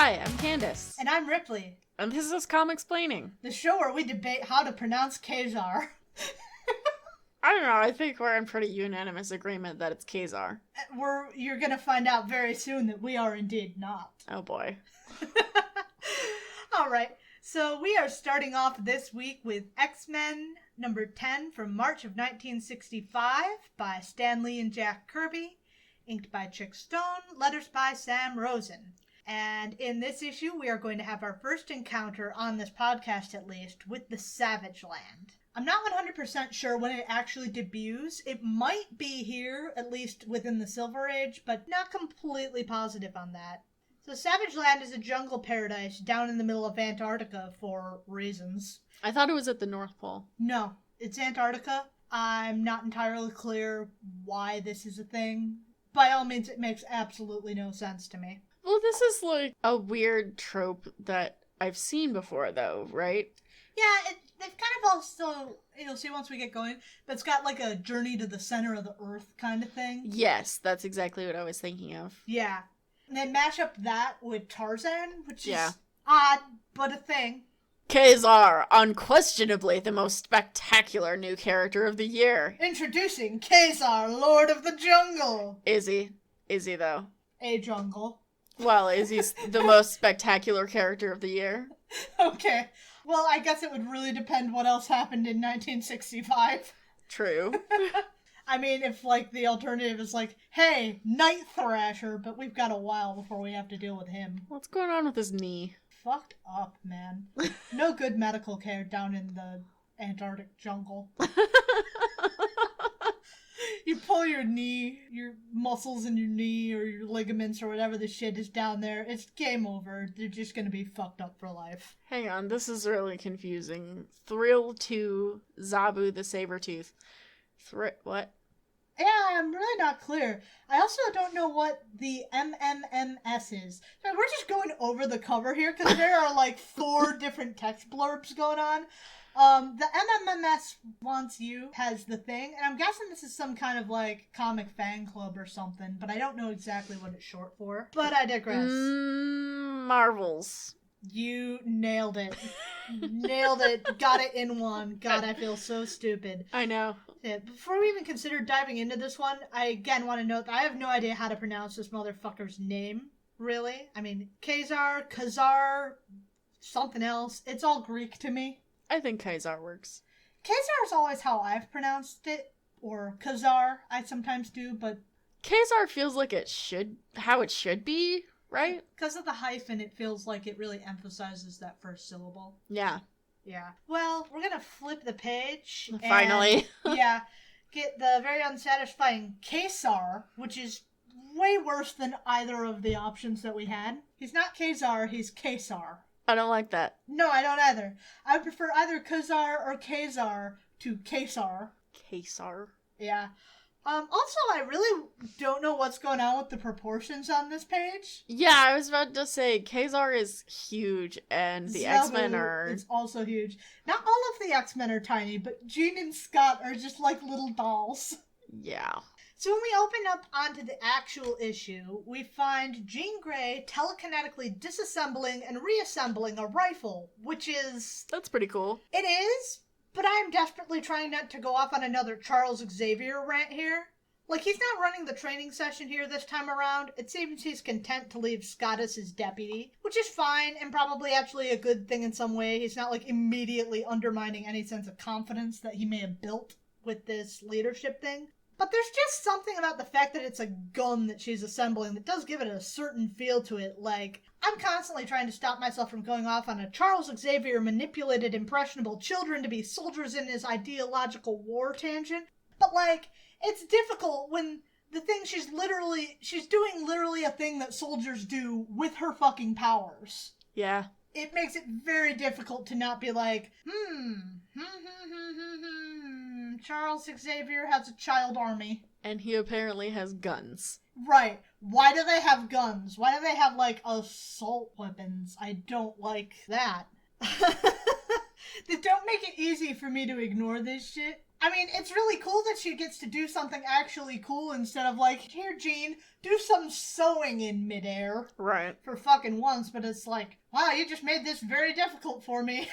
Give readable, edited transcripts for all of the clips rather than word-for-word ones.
Hi, I'm Candace. And I'm Ripley. And this is Comicsplaining. The show where we debate how to pronounce Kazar. I don't know, I think we're in pretty unanimous agreement that it's Kazar. You're gonna find out very soon that we are indeed not. Oh boy. Alright, so we are starting off this week with X-Men number 10 from March of 1965 by Stan Lee and Jack Kirby, inked by Chick Stone, letters by Sam Rosen. And in this issue, we are going to have our first encounter, on this podcast at least, with the Savage Land. I'm not 100% sure when it actually debuts. It might be here, at least within the Silver Age, but not completely positive on that. So Savage Land is a jungle paradise down in the middle of Antarctica for reasons. I thought it was at the North Pole. No, it's Antarctica. I'm not entirely clear why this is a thing. By all means, it makes absolutely no sense to me. Well, this is like a weird trope that I've seen before, though, right? Yeah, they've kind of also, you'll see once we get going, but it's got like a journey to the center of the earth kind of thing. Yes, that's exactly what I was thinking of. Yeah. And they mash up that with Tarzan, which Yeah. is odd, but a thing. Kazar, unquestionably the most spectacular new character of the year. Introducing Kazar, Lord of the Jungle. Is he? Is he, though? A jungle. Well, is he the most spectacular character of the year? Okay. Well, I guess it would really depend what else happened in 1965. True. I mean, if, like, the alternative is like, hey, Night Thrasher, but we've got a while before we have to deal with him. What's going on with his knee? Fucked up, man. No good medical care down in the Antarctic jungle. You pull your knee, your muscles in your knee, or your ligaments, or whatever the shit is down there, it's game over. They're just gonna be fucked up for life. Hang on, this is really confusing. Thrill to Zabu the Sabretooth. What? Yeah, I'm really not clear. I also don't know what the MMMS is. So we're just going over the cover here, because there are like 4 different text blurbs going on. The MMMS Wants You has the thing, and I'm guessing this is some kind of, like, comic fan club or something, but I don't know exactly what it's short for. But I digress. Marvels. You nailed it. Nailed it. Got it in one. God, I feel so stupid. I know. Yeah, before we even consider diving into this one, I again want to note that I have no idea how to pronounce this motherfucker's name, really. I mean, Kazar, something else. It's all Greek to me. I think Kazar works. Kazar is always how I've pronounced it, or Kazar, I sometimes do, but... Kazar feels like how it should be, right? Because of the hyphen, it feels like it really emphasizes that first syllable. Yeah. Yeah. Well, we're gonna flip the page. Finally. And, yeah. Get the very unsatisfying Kazar, which is way worse than either of the options that we had. He's not Kazar, he's Kazar. I don't like that. No, I don't either. I would prefer either Kazar or Kazar to Kazar. Kazar. Yeah. Also, I really don't know what's going on with the proportions on this page. Yeah, I was about to say, Kazar is huge, and the X-Men are... It's also huge. Not all of the X-Men are tiny, but Jean and Scott are just like little dolls. Yeah. So when we open up onto the actual issue, we find Jean Grey telekinetically disassembling and reassembling a rifle, which is... That's pretty cool. It is, but I'm desperately trying not to go off on another Charles Xavier rant here. Like, he's not running the training session here this time around. It seems he's content to leave Scott as his deputy, which is fine and probably actually a good thing in some way. He's not, like, immediately undermining any sense of confidence that he may have built with this leadership thing. But there's just something about the fact that it's a gun that she's assembling that does give it a certain feel to it. Like, I'm constantly trying to stop myself from going off on a Charles Xavier manipulated impressionable children to be soldiers in his ideological war tangent. But, like, it's difficult when the thing she's doing literally a thing that soldiers do with her fucking powers. Yeah. It makes it very difficult to not be like, Charles Xavier has a child army. And he apparently has guns. Right. Why do they have guns? Why do they have, like, assault weapons? I don't like that. They don't make it easy for me to ignore this shit. I mean, it's really cool that she gets to do something actually cool instead of like, here, Jean, do some sewing in midair. Right. For fucking once, but it's like, wow, you just made this very difficult for me.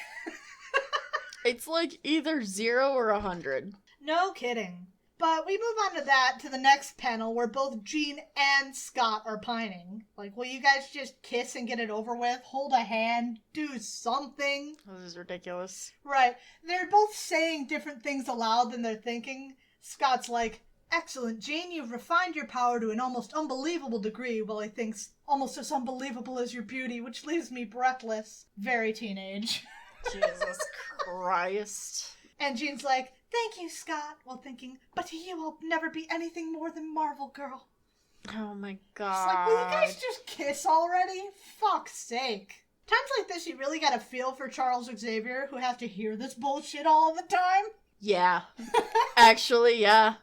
It's like either 0 or 100. No kidding. But we move on to the next panel where both Jean and Scott are pining. Like, will you guys just kiss and get it over with? Hold a hand? Do something? This is ridiculous. Right. They're both saying different things aloud than they're thinking. Scott's like, excellent, Jean, you've refined your power to an almost unbelievable degree, while he thinks almost as unbelievable as your beauty, which leaves me breathless. Very teenage. Jesus Christ. And Jean's like, thank you, Scott, while thinking, but to you I'll never be anything more than Marvel Girl. Oh my It's god. like, will you guys just kiss already? Fuck's sake. Times like this, you really gotta feel for Charles Xavier, who has to hear this bullshit all the time. Yeah. Actually, yeah.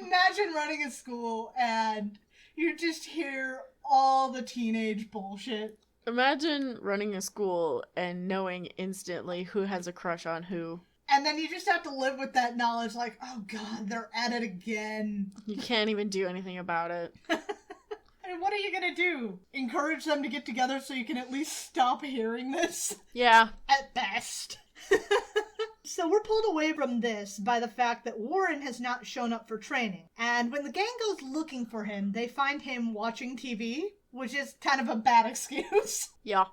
Imagine running a school and you just hear all the teenage bullshit. Imagine running a school and knowing instantly who has a crush on who. And then you just have to live with that knowledge, like, oh god, they're at it again. You can't even do anything about it. I mean, what are you gonna do? Encourage them to get together so you can at least stop hearing this? Yeah. At best. So we're pulled away from this by the fact that Warren has not shown up for training. And when the gang goes looking for him, they find him watching TV, which is kind of a bad excuse. Yeah.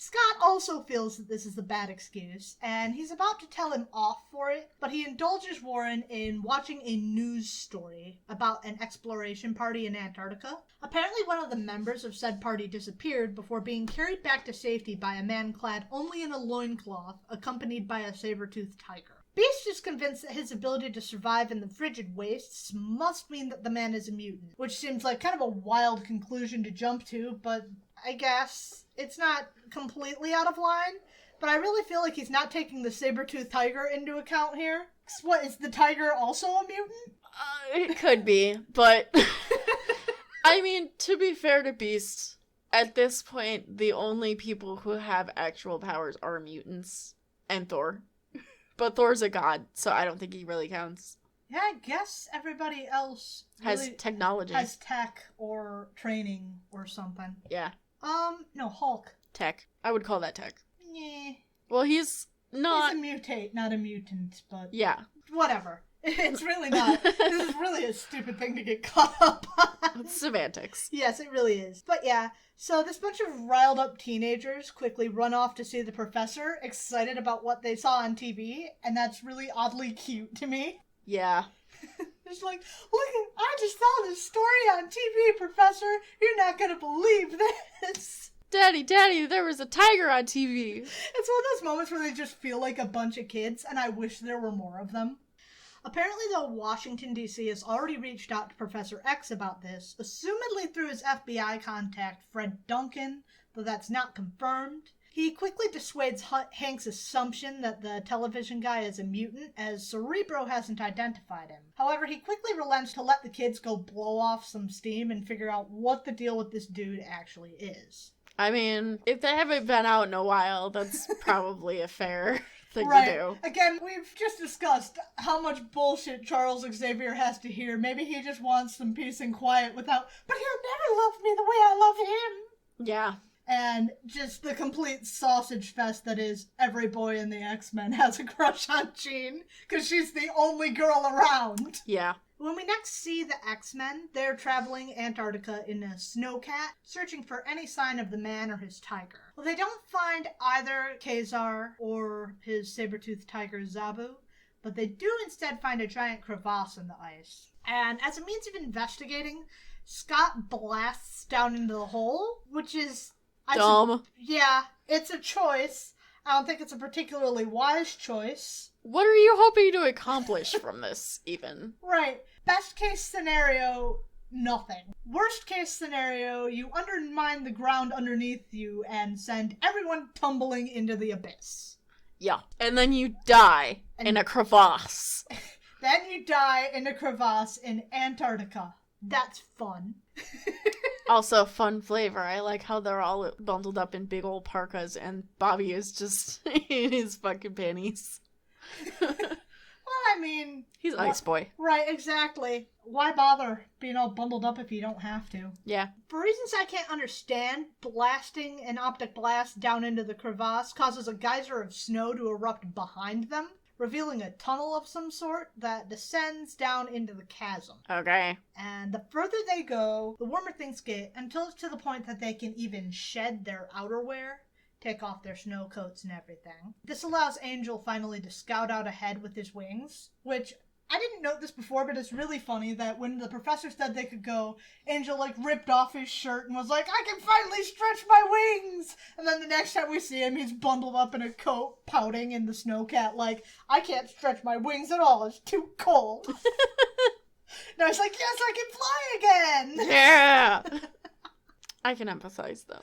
Scott also feels that this is a bad excuse, and he's about to tell him off for it, but he indulges Warren in watching a news story about an exploration party in Antarctica. Apparently one of the members of said party disappeared before being carried back to safety by a man clad only in a loincloth, accompanied by a saber-toothed tiger. Beast is convinced that his ability to survive in the frigid wastes must mean that the man is a mutant, which seems like kind of a wild conclusion to jump to, but I guess it's not completely out of line. But I really feel like he's not taking the saber-toothed tiger into account here. What, is the tiger also a mutant? It could be, but I mean, to be fair to Beast, at this point, the only people who have actual powers are mutants and Thor. But Thor's a god, so I don't think he really counts. Yeah, I guess everybody else Has really technology. has tech or training or something. Yeah, No, Hulk. tech. I would call that tech. Yeah. Well, he's not... He's a mutate, not a mutant, but Yeah. whatever. It's really not. This is really a stupid thing to get caught up on. It's semantics. Yes, it really is. But yeah, so this bunch of riled up teenagers quickly run off to see the professor, excited about what they saw on TV, and that's really oddly cute to me. Yeah. It's like, look, I just saw this story on TV, Professor. You're not gonna believe this. Daddy, there was a tiger on TV. It's one of those moments where they just feel like a bunch of kids, and I wish there were more of them. Apparently, though, Washington, D.C. has already reached out to Professor X about this, assumedly through his FBI contact, Fred Duncan, though that's not confirmed. He quickly dissuades Hank's assumption that the television guy is a mutant, as Cerebro hasn't identified him. However, he quickly relents to let the kids go blow off some steam and figure out what the deal with this dude actually is. I mean, if they haven't been out in a while, that's probably a fair thing Right. to do. Again, we've just discussed how much bullshit Charles Xavier has to hear. Maybe he just wants some peace and quiet without, but he'll never love me the way I love him. Yeah. And just the complete sausage fest that is every boy in the X-Men has a crush on Jean, because she's the only girl around. Yeah. When we next see the X-Men, they're traveling Antarctica in a snowcat, searching for any sign of the man or his tiger. Well, they don't find either Kazar or his saber-toothed tiger Zabu, but they do instead find a giant crevasse in the ice. And as a means of investigating, Scott blasts down into the hole, which is... Dumb. Yeah, it's a choice. I don't think it's a particularly wise choice. What are you hoping to accomplish from this, even? Right. Best case scenario, nothing. Worst case scenario, you undermine the ground underneath you and send everyone tumbling into the abyss. Yeah. And then you die in a crevasse. Then you die in a crevasse in Antarctica. That's fun. Also, fun flavor. I like how they're all bundled up in big old parkas and Bobby is just in his fucking panties. Well, I mean... He's Ice Boy. Right, exactly. Why bother being all bundled up if you don't have to? Yeah. For reasons I can't understand, blasting an optic blast down into the crevasse causes a geyser of snow to erupt behind them, revealing a tunnel of some sort that descends down into the chasm. Okay. And the further they go, the warmer things get, until it's to the point that they can even shed their outerwear, take off their snow coats and everything. This allows Angel finally to scout out ahead with his wings, which I didn't note this before, but it's really funny that when the professor said they could go, Angel, ripped off his shirt and was like, I can finally stretch my wings! And then the next time we see him, he's bundled up in a coat, pouting in the snowcat, like, I can't stretch my wings at all, it's too cold. Now he's like, yes, I can fly again! Yeah! I can empathize, though.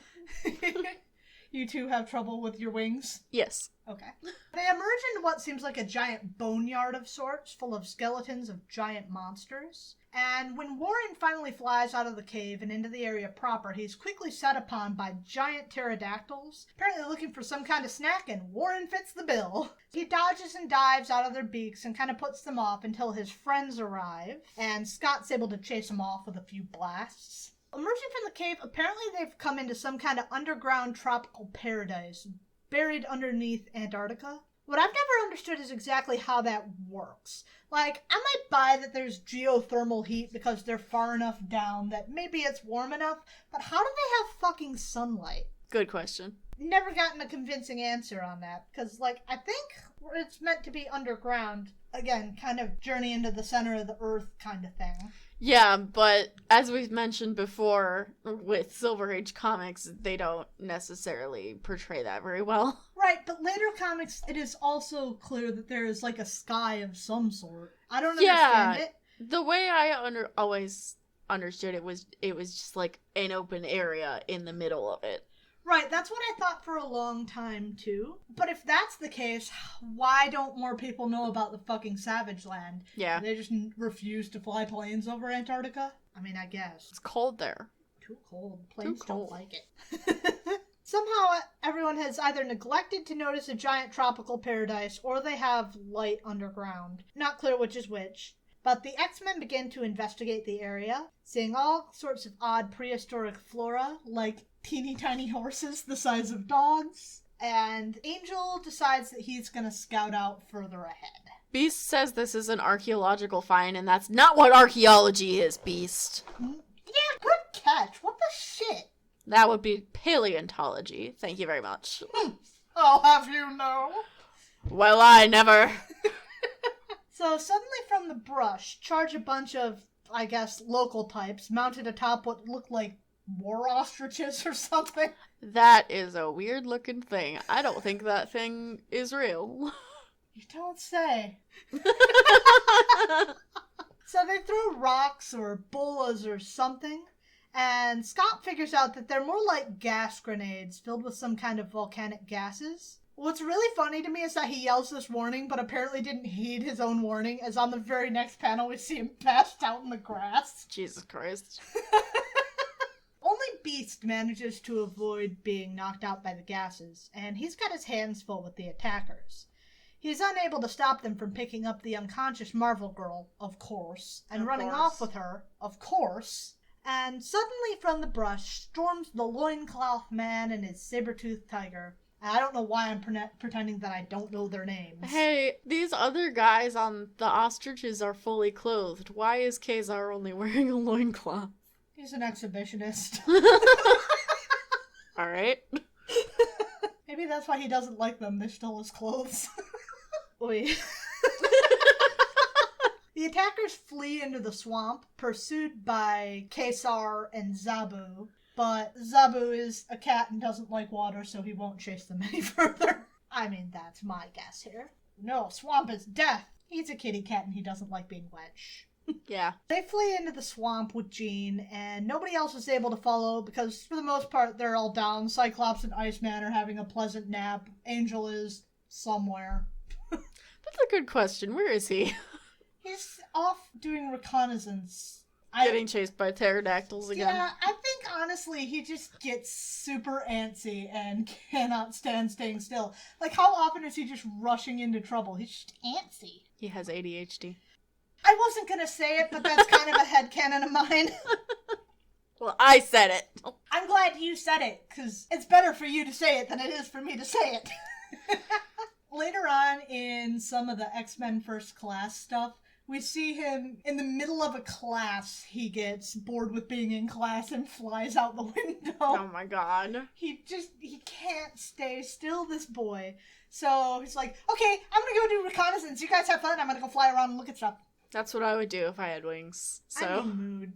You two have trouble with your wings? Yes. Okay. They emerge into what seems like a giant boneyard of sorts, full of skeletons of giant monsters. And when Warren finally flies out of the cave and into the area proper, he's quickly set upon by giant pterodactyls, apparently looking for some kind of snack, and Warren fits the bill. He dodges and dives out of their beaks and kind of puts them off until his friends arrive, and Scott's able to chase them off with a few blasts. Emerging from the cave, apparently they've come into some kind of underground tropical paradise, buried underneath Antarctica. What I've never understood is exactly how that works. I might buy that there's geothermal heat because they're far enough down that maybe it's warm enough, but how do they have fucking sunlight? Good question. Never gotten a convincing answer on that, because, I think it's meant to be underground. Again, kind of journey into the center of the earth kind of thing. Yeah, but as we've mentioned before, with Silver Age comics, they don't necessarily portray that very well. Right, but later comics, it is also clear that there is, a sky of some sort. I don't understand it. The way I always understood it was just, an open area in the middle of it. Right, that's what I thought for a long time, too. But if that's the case, why don't more people know about the fucking Savage Land? Yeah. They just refuse to fly planes over Antarctica? I mean, I guess. It's cold there. Too cold. Planes Too cold. don't like it. Somehow, everyone has either neglected to notice a giant tropical paradise, or they have light underground. Not clear which is which. But the X-Men begin to investigate the area, seeing all sorts of odd prehistoric flora, like teeny tiny horses the size of dogs. And Angel decides that he's gonna scout out further ahead. Beast says this is an archaeological find, and that's not what archaeology is, Beast. Yeah, good catch. What the shit? That would be paleontology. Thank you very much. I'll have you know. Well, I never. So suddenly from the brush, charge a bunch of, I guess, local types mounted atop what looked like war ostriches or something. That is a weird looking thing. I don't think that thing is real. You don't say. So they throw rocks or bolas or something, and Scott figures out that they're more like gas grenades filled with some kind of volcanic gases. What's really funny to me is that he yells this warning, but apparently didn't heed his own warning, as on the very next panel we see him passed out in the grass. Jesus Christ. Only Beast manages to avoid being knocked out by the gases, and he's got his hands full with the attackers. He's unable to stop them from picking up the unconscious Marvel Girl, of course, and running off with her, of course. And suddenly from the brush storms the loincloth man and his saber-toothed tiger. I don't know why I'm pretending that I don't know their names. Hey, these other guys on the ostriches are fully clothed. Why is Kazar only wearing a loincloth? He's an exhibitionist. Alright. Maybe that's why he doesn't like them. They stole his clothes. Oy. The attackers flee into the swamp, pursued by Kesar and Zabu. But Zabu is a cat and doesn't like water, so he won't chase them any further. I mean, that's my guess here. No, swamp is death. He's a kitty cat and he doesn't like being wet. Shh. Yeah. They flee into the swamp with Jean, and nobody else is able to follow because, for the most part, they're all down. Cyclops and Iceman are having a pleasant nap. Angel is somewhere. That's a good question. Where is he? He's off doing reconnaissance. Getting chased by pterodactyls again. Yeah, I think honestly he just gets super antsy and cannot stand staying still. Like, how often is he just rushing into trouble? He's just antsy. He has ADHD. I wasn't gonna say it, but that's kind of a headcanon of mine. Well, I said it. I'm glad you said it, because it's better for you to say it than it is for me to say it. Later on in some of the X-Men First Class stuff, we see him in the middle of a class. He gets bored with being in class and flies out the window. Oh my god. He can't stay still, this boy. So he's like, okay, I'm gonna go do reconnaissance. You guys have fun. I'm gonna go fly around and look at stuff. That's what I would do if I had wings. So. I'm in mood.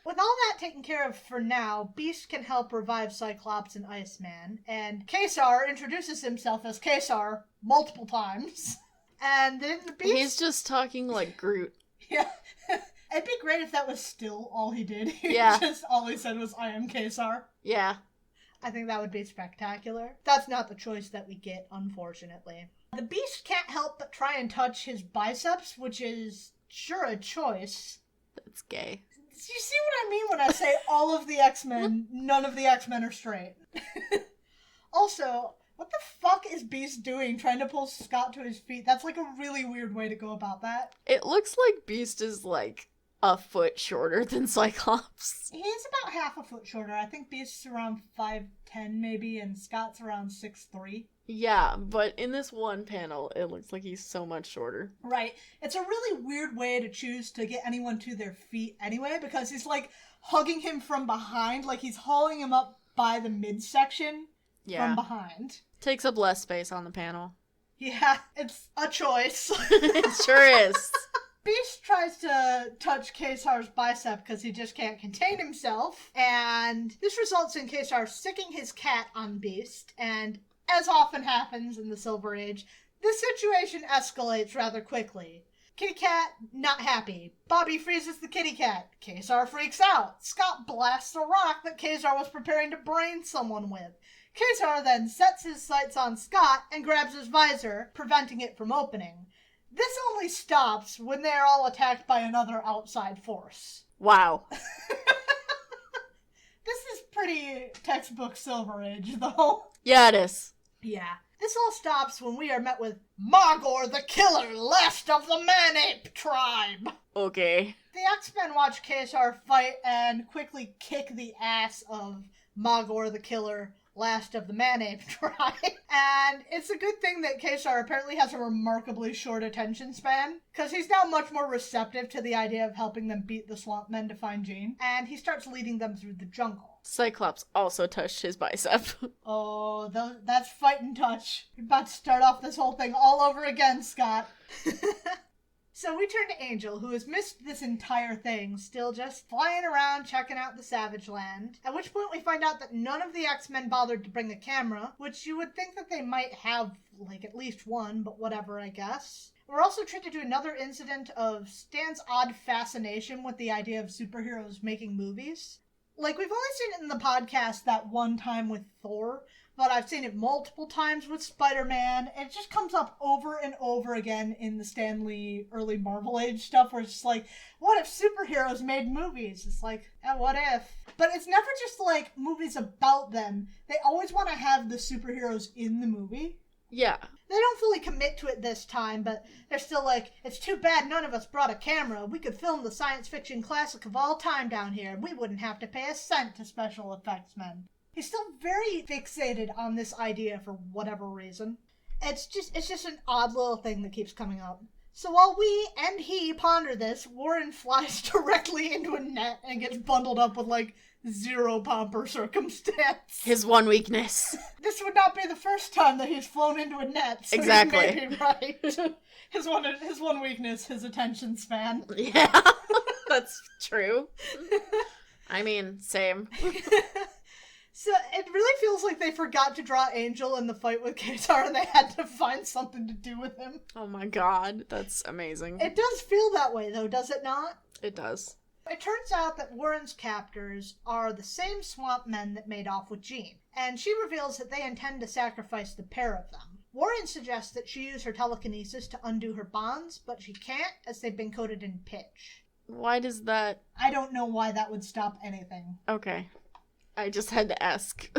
With all that taken care of for now, Beast can help revive Cyclops and Iceman, and Kesar introduces himself as Kesar multiple times. And then the Beast... He's just talking like Groot. Yeah. It'd be great if that was still all he did. Yeah. Just all he said was, I am Kesar. Yeah. I think that would be spectacular. That's not the choice that we get, unfortunately. The Beast can't help but try and touch his biceps, which is sure a choice. That's gay. You see what I mean when I say all of the X-Men, none of the X-Men are straight. Also, what the fuck is Beast doing trying to pull Scott to his feet? That's like a really weird way to go about that. It looks like Beast is like a foot shorter than Cyclops. He's about half a foot shorter. I think Beast's around 5'10" maybe, and Scott's around 6'3". Yeah, but in this one panel, it looks like he's so much shorter. Right. It's a really weird way to choose to get anyone to their feet anyway, because he's like hugging him from behind, like he's hauling him up by the midsection from behind. Takes up less space on the panel. Yeah, it's a choice. It sure is. Beast tries to touch Kesar's bicep because he just can't contain himself, and this results in Kesar sicking his cat on Beast, and as often happens in the Silver Age, the situation escalates rather quickly. Kitty Cat, not happy. Bobby freezes the kitty cat. Kesar freaks out. Scott blasts a rock that Kesar was preparing to brain someone with. Kesar then sets his sights on Scott and grabs his visor, preventing it from opening. This only stops when they are all attacked by another outside force. Wow. This is pretty textbook Silver Age, though. Yeah, it is. Yeah. This all stops when we are met with Magor the Killer, last of the Man-Ape tribe. Okay. The X-Men watch Kesar fight and quickly kick the ass of Magor the Killer, last of the Man-Ape tribe. And it's a good thing that Kesar apparently has a remarkably short attention span, because he's now much more receptive to the idea of helping them beat the Swamp Men to find Jean, and he starts leading them through the jungle. Cyclops also touched his bicep. Oh, that's fighting touch. You're about to start off this whole thing all over again, Scott. So we turn to Angel, who has missed this entire thing, still just flying around checking out the Savage Land. At which point we find out that none of the X-Men bothered to bring a camera, which you would think that they might have, like, at least one, but whatever, I guess. We're also treated to another incident of Stan's odd fascination with the idea of superheroes making movies. Like, we've only seen it in the podcast that one time with Thor, but I've seen it multiple times with Spider-Man. It just comes up over and over again in the Stan Lee early Marvel Age stuff, where it's just like, what if superheroes made movies? It's like, what if? But it's never just, like, movies about them. They always want to have the superheroes in the movie. Yeah. They don't fully commit to it this time, but they're still like, it's too bad none of us brought a camera. We could film the science fiction classic of all time down here, and we wouldn't have to pay a cent to special effects men. He's still very fixated on this idea for whatever reason. It's just an odd little thing that keeps coming up. So while we and he ponder this, Warren flies directly into a net and gets bundled up with, like, zero pomp or circumstance. His one weakness. This would not be the first time that he's flown into a net. So exactly. You may be right. His one weakness, his attention span. Yeah, that's true. I mean, same. So it really feels like they forgot to draw Angel in the fight with Kesar, and they had to find something to do with him. Oh my god, that's amazing. It does feel that way, though, does it not? It does. It turns out that Warren's captors are the same swamp men that made off with Jean, and she reveals that they intend to sacrifice the pair of them. Warren suggests that she use her telekinesis to undo her bonds, but she can't, as they've been coated in pitch. Why does that... I don't know why that would stop anything. Okay. I just had to ask.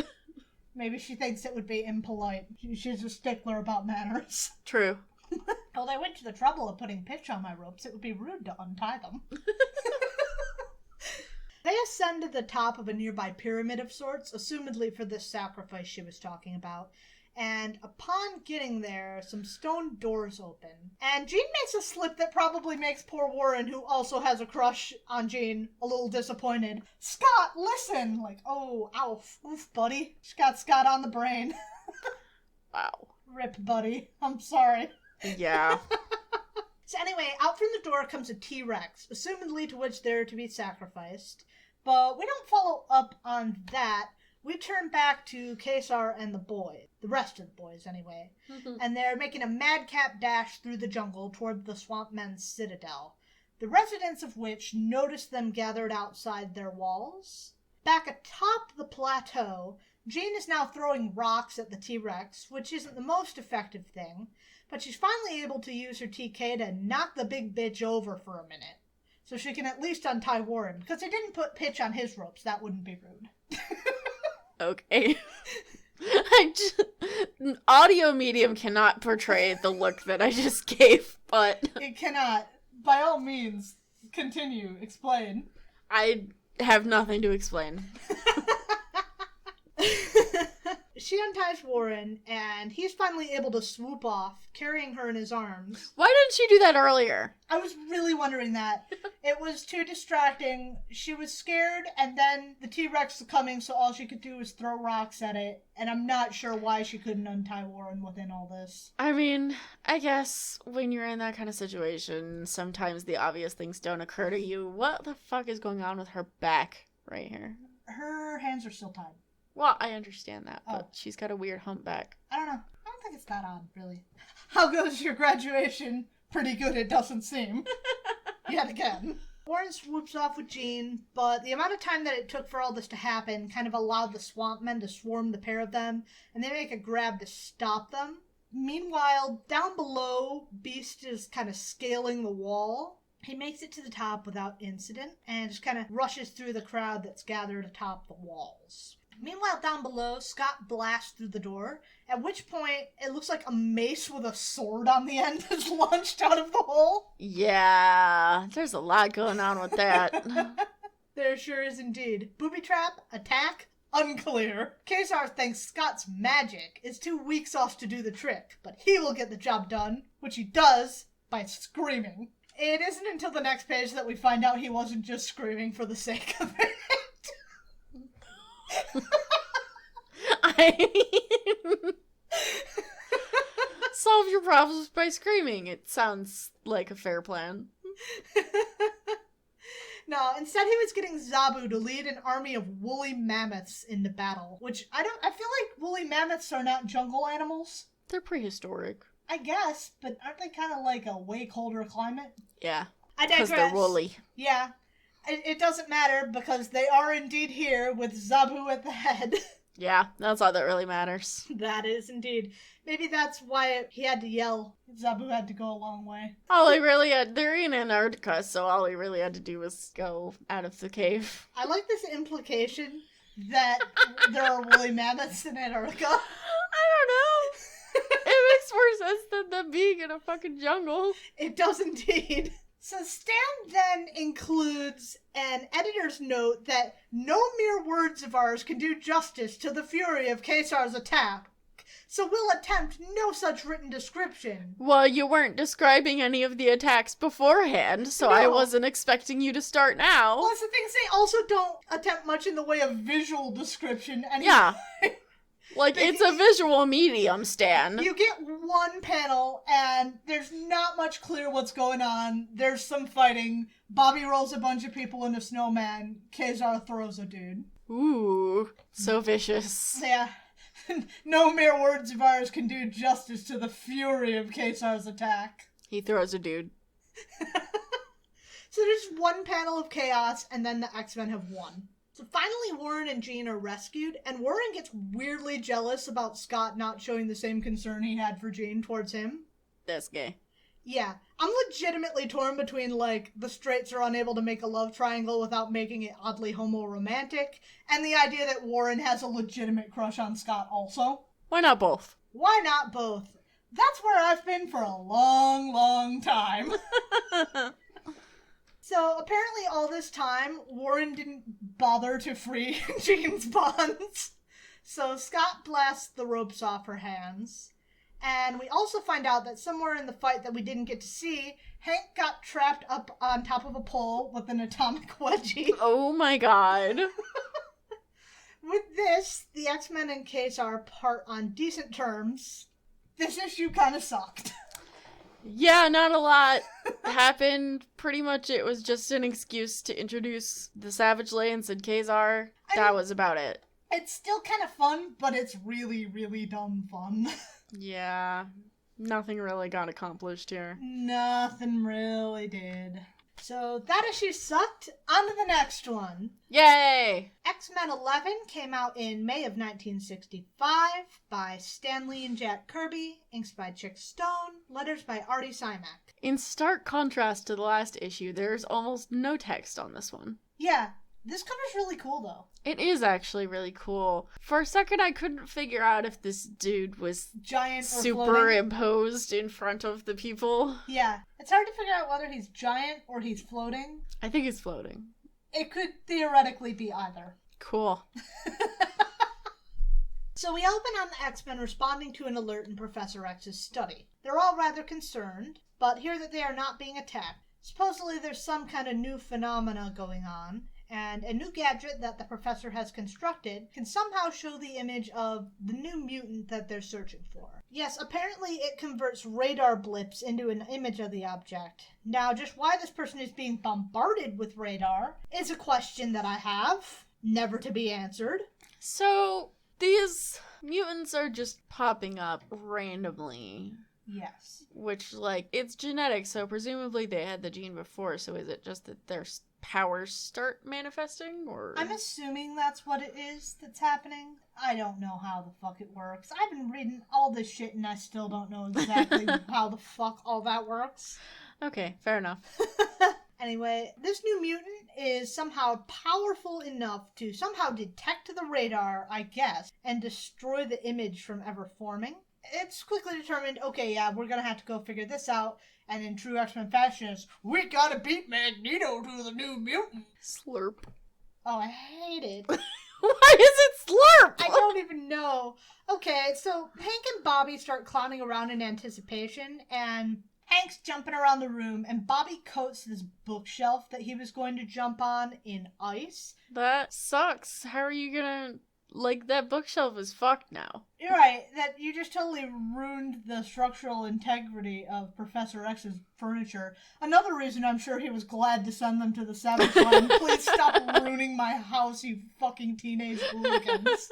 Maybe she thinks it would be impolite. She's a stickler about manners. True. Well, they went to the trouble of putting pitch on my ropes. It would be rude to untie them. They ascend to the top of a nearby pyramid of sorts, assumedly for this sacrifice she was talking about. And upon getting there, some stone doors open. And Jean makes a slip that probably makes poor Warren, who also has a crush on Jean, a little disappointed. Scott, listen! Like, oh, oof, buddy. She got Scott on the brain. Wow. Rip, buddy. I'm sorry. Yeah. So anyway, out from the door comes a T-Rex, assumedly to which they're to be sacrificed. But we don't follow up on that. We turn back to Kesar and the boys. The rest of the boys, anyway. And they're making a madcap dash through the jungle toward the Swamp Men's citadel, the residents of which notice them gathered outside their walls. Back atop the plateau, Jean is now throwing rocks at the T-Rex, which isn't the most effective thing, but she's finally able to use her TK to knock the big bitch over for a minute, so she can at least untie Warren, because they didn't put pitch on his ropes. That wouldn't be rude. Okay. Audio medium cannot portray the look that I just gave, but... It cannot. By all means, continue. Explain. I have nothing to explain. She unties Warren, and he's finally able to swoop off, carrying her in his arms. Why didn't she do that earlier? I was really wondering that. It was too distracting. She was scared, and then the T-Rex was coming, so all she could do was throw rocks at it, and I'm not sure why she couldn't untie Warren within all this. I mean, I guess when you're in that kind of situation, sometimes the obvious things don't occur to you. What the fuck is going on with her back right here? Her hands are still tied. Well, I understand that, but she's got a weird humpback. I don't know. I don't think it's that odd, really. How goes your graduation? Pretty good, it doesn't seem. Yet again. Warren swoops off with Jean, but the amount of time that it took for all this to happen kind of allowed the swamp men to swarm the pair of them, and they make a grab to stop them. Meanwhile, down below, Beast is kind of scaling the wall. He makes it to the top without incident, and just kind of rushes through the crowd that's gathered atop the walls. Meanwhile, down below, Scott blasts through the door, at which point it looks like a mace with a sword on the end is launched out of the hole. Yeah, there's a lot going on with that. There sure is indeed. Booby trap, attack, unclear. Kesar thinks Scott's magic is too weak sauce to do the trick, but he will get the job done, which he does by screaming. It isn't until the next page that we find out he wasn't just screaming for the sake of it. Solve your problems by screaming. It sounds like a fair plan. No, instead he was getting Zabu to lead an army of woolly mammoths into battle, which I feel like woolly mammoths are not jungle animals. They're prehistoric. I guess, but aren't they kind of like a way colder climate? Yeah. I digress. Because they're woolly. Yeah. It doesn't matter because they are indeed here with Zabu at the head. Yeah, that's all that really matters. That is indeed. Maybe that's why he had to yell. Zabu had to go a long way. They're in Antarctica, so all he really had to do was go out of the cave. I like this implication that there are woolly mammoths in Antarctica. I don't know. It makes more sense than them being in a fucking jungle. It does indeed. So Stan then includes an editor's note that no mere words of ours can do justice to the fury of Kesar's attack, so we'll attempt no such written description. Well, you weren't describing any of the attacks beforehand, so No. I wasn't expecting you to start now. Well, that's the thing, they also don't attempt much in the way of visual description. Yeah. Like, it's a visual medium, Stan. You get one panel, and there's not much clear what's going on. There's some fighting. Bobby rolls a bunch of people in a snowman. Kesar throws a dude. Ooh, so vicious. Yeah. No mere words of ours can do justice to the fury of Kesar's attack. He throws a dude. So there's one panel of chaos, and then the X-Men have won. So finally Warren and Jean are rescued, and Warren gets weirdly jealous about Scott not showing the same concern he had for Jean towards him. That's gay. Yeah, I'm legitimately torn between, like, the straights are unable to make a love triangle without making it oddly homo-romantic, and the idea that Warren has a legitimate crush on Scott also. Why not both? Why not both? That's where I've been for a long, long time. So, apparently all this time, Warren didn't bother to free Jean's bonds. So, Scott blasts the ropes off her hands. And we also find out that somewhere in the fight that we didn't get to see, Hank got trapped up on top of a pole with an atomic wedgie. Oh my god. With this, the X-Men and Ka-Zar part on decent terms. This issue kind of sucked. Yeah, not a lot happened. Pretty much it was just an excuse to introduce the Savage Lands and Ka-Zar. That was about it. It's still kind of fun, but it's really, really dumb fun. Yeah, nothing really got accomplished here. Nothing really did. So that issue sucked. On to the next one. Yay! X-Men 11 came out in May of 1965 by Stan Lee and Jack Kirby, inks by Chick Stone, letters by Artie Simek. In stark contrast to the last issue, there's almost no text on this one. Yeah, this cover's really cool though. It is actually really cool. For a second, I couldn't figure out if this dude was giant or superimposed in front of the people. Yeah, it's hard to figure out whether he's giant or he's floating. I think he's floating. It could theoretically be either. Cool. So we open on the X-Men responding to an alert in Professor X's study. They're all rather concerned, but hear that they are not being attacked. Supposedly there's some kind of new phenomena going on, and a new gadget that the professor has constructed can somehow show the image of the new mutant that they're searching for. Yes, apparently it converts radar blips into an image of the object. Now, just why this person is being bombarded with radar is a question that I have, never to be answered. So, these mutants are just popping up randomly. Yes. Which, like, it's genetic, so presumably they had the gene before, so is it just that their powers start manifesting, or...? I'm assuming that's what it is that's happening. I don't know how the fuck it works. I've been reading all this shit and I still don't know exactly how the fuck all that works. Okay, fair enough. Anyway, this new mutant is somehow powerful enough to somehow detect the radar, I guess, and destroy the image from ever forming. It's quickly determined, okay, yeah, we're gonna have to go figure this out. And in true X-Men fashion, is, we gotta beat Magneto to the new mutant. Slurp. Oh, I hate it. Why is it slurp? I don't even know. Okay, so Hank and Bobby start clowning around in anticipation, and Hank's jumping around the room, and Bobby coats this bookshelf that he was going to jump on in ice. That sucks. How are you gonna... Like, that bookshelf is fucked now. You're right, that you just totally ruined the structural integrity of Professor X's furniture. Another reason I'm sure he was glad to send them to the Savage Land. Please stop ruining my house, you fucking teenage hooligans.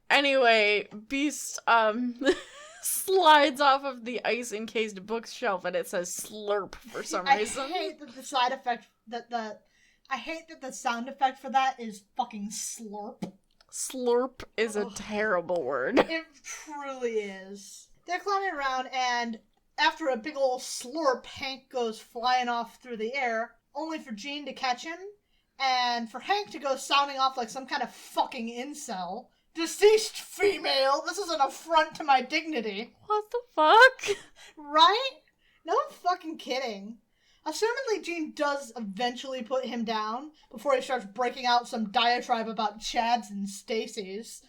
Anyway, Beast, slides off of the ice-encased bookshelf and it says slurp for some reason. I hate that the side effect, I hate that the sound effect for that is fucking slurp. Slurp is a terrible word. It truly is. They're climbing around, and after a big ol' slurp, Hank goes flying off through the air, only for Jean to catch him, and for Hank to go sounding off like some kind of fucking incel. Deceased female! This is an affront to my dignity. What the fuck? Right? No, I'm fucking kidding. Assumedly, Jean does eventually put him down before he starts breaking out some diatribe about Chads and Stacy's.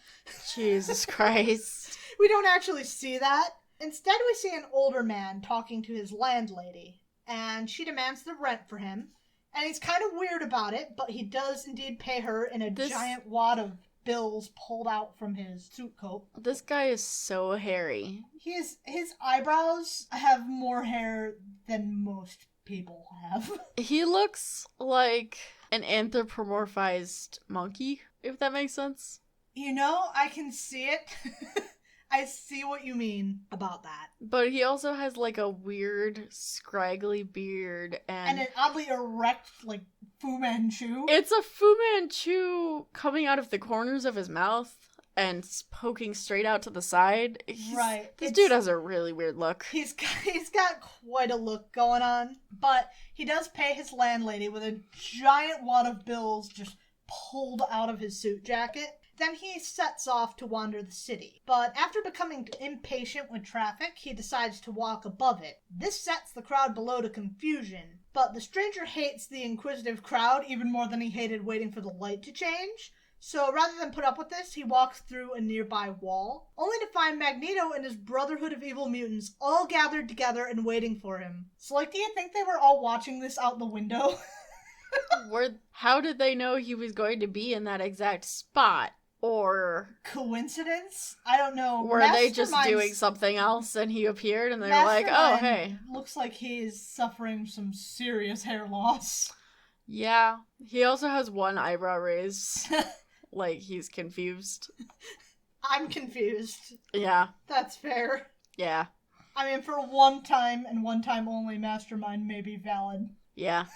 Jesus Christ. We don't actually see that. Instead, we see an older man talking to his landlady, and she demands the rent for him, and he's kind of weird about it, but he does indeed pay her in a giant wad of bills pulled out from his suit coat. This guy is so hairy. His eyebrows have more hair than most people have. He looks like an anthropomorphized monkey, if that makes sense. You know, I can see it. I see what you mean about that. But he also has like a weird, scraggly beard and an oddly erect, like, Fu Manchu. It's a Fu Manchu coming out of the corners of his mouth. and poking straight out to the side. Right. This dude has a really weird look. He's got quite a look going on, but he does pay his landlady with a giant wad of bills just pulled out of his suit jacket. Then he sets off to wander the city. But after becoming impatient with traffic, he decides to walk above it. This sets the crowd below to confusion. But the stranger hates the inquisitive crowd even more than he hated waiting for the light to change. So rather than put up with this, he walks through a nearby wall, only to find Magneto and his Brotherhood of Evil Mutants all gathered together and waiting for him. So, do you think they were all watching this out the window? How did they know he was going to be in that exact spot? Or... coincidence? I don't know. Were they just doing something else and he appeared and they were like, oh, hey. Looks like he is suffering some serious hair loss. Yeah. He also has one eyebrow raised. Like, he's confused. I'm confused. Yeah. That's fair. Yeah. I mean, for one time and one time only, Mastermind may be valid. Yeah.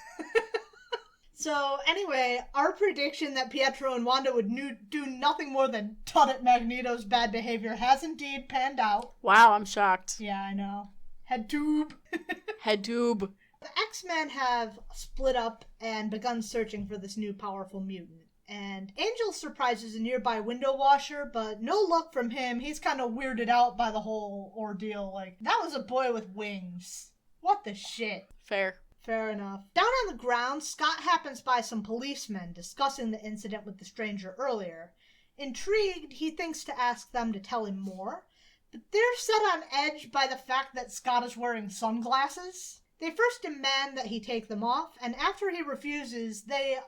So, anyway, our prediction that Pietro and Wanda would do nothing more than tut at Magneto's bad behavior has indeed panned out. Wow, I'm shocked. Yeah, I know. Head tube. Head tube. The X-Men have split up and begun searching for this new powerful mutant. And Angel surprises a nearby window washer, but no luck from him. He's kind of weirded out by the whole ordeal. Like, that was a boy with wings. What the shit? Fair. Fair enough. Down on the ground, Scott happens by some policemen discussing the incident with the stranger earlier. Intrigued, he thinks to ask them to tell him more, but they're set on edge by the fact that Scott is wearing sunglasses. They first demand that he take them off, and after he refuses, they,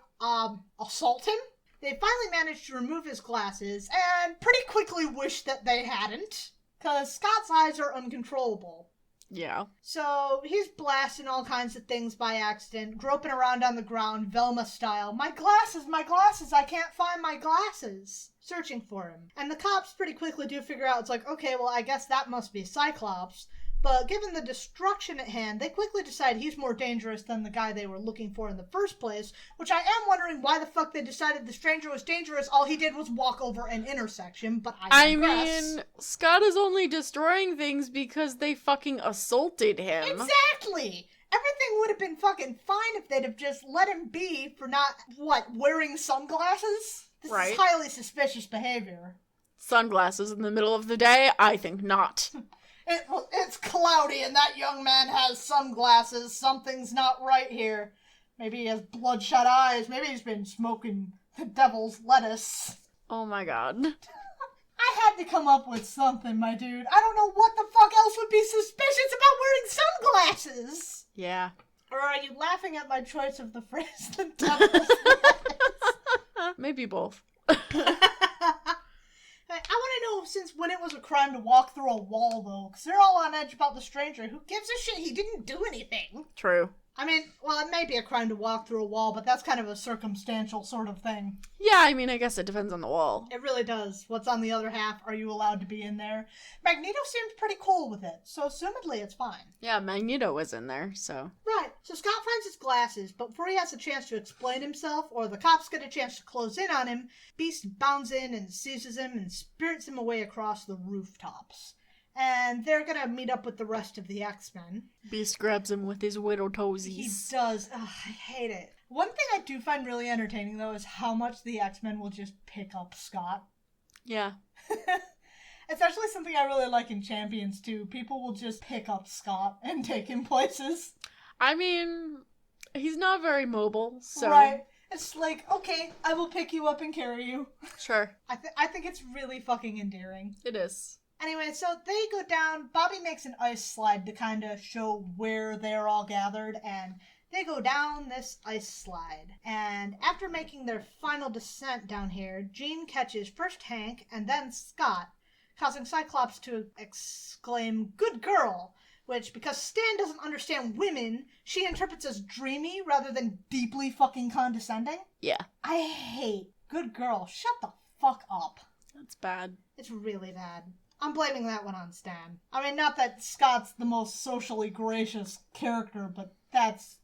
assault him. They finally manage to remove his glasses, and pretty quickly wish that they hadn't, because Scott's eyes are uncontrollable. Yeah. So he's blasting all kinds of things by accident, groping around on the ground, Velma style. My glasses, I can't find my glasses. Searching for him. And the cops pretty quickly do figure out, it's like, okay, well, I guess that must be Cyclops. But given the destruction at hand, they quickly decide he's more dangerous than the guy they were looking for in the first place, which I am wondering why the fuck they decided the stranger was dangerous. All he did was walk over an intersection, but I mean, Scott is only destroying things because they fucking assaulted him. Exactly! Everything would have been fucking fine if they'd have just let him be for not, wearing sunglasses? This is highly suspicious behavior. Sunglasses in the middle of the day? I think not. It's cloudy and that young man has sunglasses. Something's not right here. Maybe he has bloodshot eyes. Maybe he's been smoking the devil's lettuce. Oh my god. I had to come up with something, my dude. I don't know what the fuck else would be suspicious about wearing sunglasses. Yeah. Or are you laughing at my choice of the phrase, the devil's lettuce? Maybe both. I want to know since when it was a crime to walk through a wall, though, because they're all on edge about the stranger. Who gives a shit? He didn't do anything. True. I mean, well, it may be a crime to walk through a wall, but that's kind of a circumstantial sort of thing. Yeah, I mean, I guess it depends on the wall. It really does. What's on the other half? Are you allowed to be in there? Magneto seems pretty cool with it, so assumedly it's fine. Yeah, Magneto was in there, so... Right. So Scott finds his glasses, but before he has a chance to explain himself, or the cops get a chance to close in on him, Beast bounds in and seizes him and spirits him away across the rooftops. And they're gonna meet up with the rest of the X-Men. Beast grabs him with his widow toesies. He does. Ugh, I hate it. One thing I do find really entertaining, though, is how much the X-Men will just pick up Scott. Yeah. It's actually something I really like in Champions, too. People will just pick up Scott and take him places. I mean, he's not very mobile, so... Right. It's like, okay, I will pick you up and carry you. Sure. I think it's really fucking endearing. It is. Anyway, so they go down. Bobby makes an ice slide to kind of show where they're all gathered, and they go down this ice slide. And after making their final descent down here, Jean catches first Hank and then Scott, causing Cyclops to exclaim, "Good girl!" Which, because Stan doesn't understand women, she interprets as dreamy rather than deeply fucking condescending. Yeah. I hate "good girl." Shut the fuck up. That's bad. It's really bad. I'm blaming that one on Stan. I mean, not that Scott's the most socially gracious character, but that's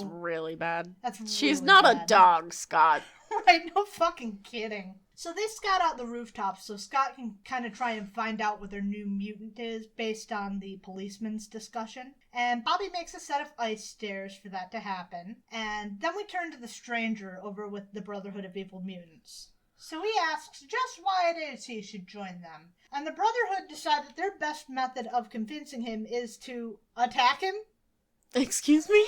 really bad. That's really She's not bad. a dog, Scott. Right, no fucking kidding. So they scout out the rooftops so Scott can kind of try and find out what their new mutant is based on the policeman's discussion. And Bobby makes a set of ice stairs for that to happen. And then we turn to the stranger over with the Brotherhood of Evil Mutants. So he asks just why it is he should join them. And the Brotherhood decide that their best method of convincing him is to attack him. Excuse me?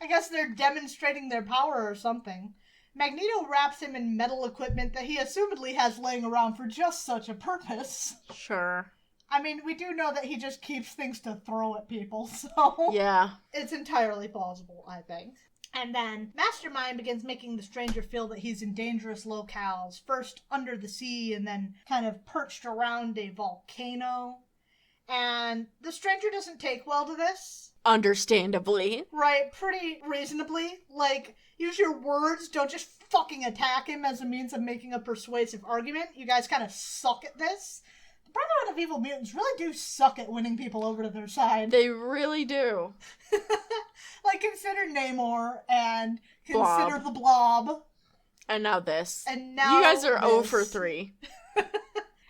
I guess they're demonstrating their power or something. Magneto wraps him in metal equipment that he assumedly has laying around for just such a purpose. Sure. I mean, we do know that he just keeps things to throw at people, so... Yeah. It's entirely plausible, I think. And then Mastermind begins making the stranger feel that he's in dangerous locales, first under the sea and then kind of perched around a volcano. And the stranger doesn't take well to this. Understandably. Right, pretty reasonably. Like, use your words, don't just fucking attack him as a means of making a persuasive argument. You guys kind of suck at this. The Brotherhood of Evil Mutants really do suck at winning people over to their side. They really do. Like, consider Namor and consider the Blob. And now this. And now you guys are this. 0 for 3.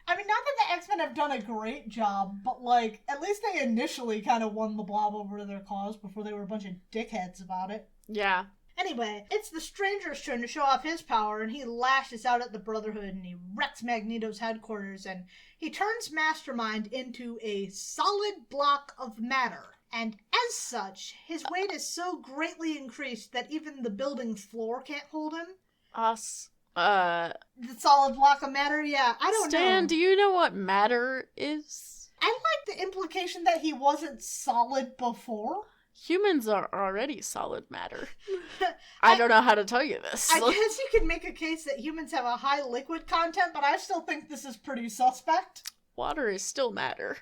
I mean, not that the X-Men have done a great job, but, like, at least they initially kind of won the Blob over to their cause before they were a bunch of dickheads about it. Yeah. Anyway, it's the stranger's turn to show off his power, and he lashes out at the Brotherhood, and he wrecks Magneto's headquarters, and he turns Mastermind into a solid block of matter. And as such, his weight is so greatly increased that even the building's floor can't hold him. The solid block of matter? Yeah, I don't know. Stan, do you know what matter is? I like the implication that he wasn't solid before. Humans are already solid matter. I don't know how to tell you this. I guess you could make a case that humans have a high liquid content, but I still think this is pretty suspect. Water is still matter.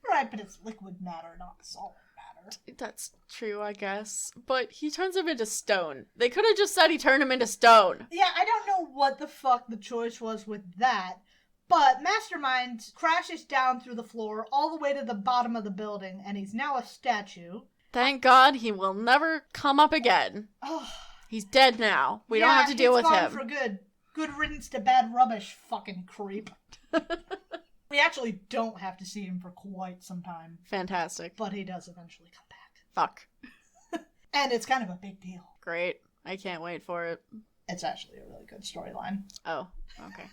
Right, but it's liquid matter, not solid matter. That's true, I guess. But he turns him into stone. They could have just said he turned him into stone. Yeah, I don't know what the fuck the choice was with that. But Mastermind crashes down through the floor all the way to the bottom of the building, and he's now a statue. Thank God he will never come up again. He's dead now. We don't have to deal with him. For good. Good riddance to bad rubbish, fucking creep. We actually don't have to see him for quite some time. Fantastic. But he does eventually come back. Fuck. And it's kind of a big deal. Great. I can't wait for it. It's actually a really good storyline. Oh, okay.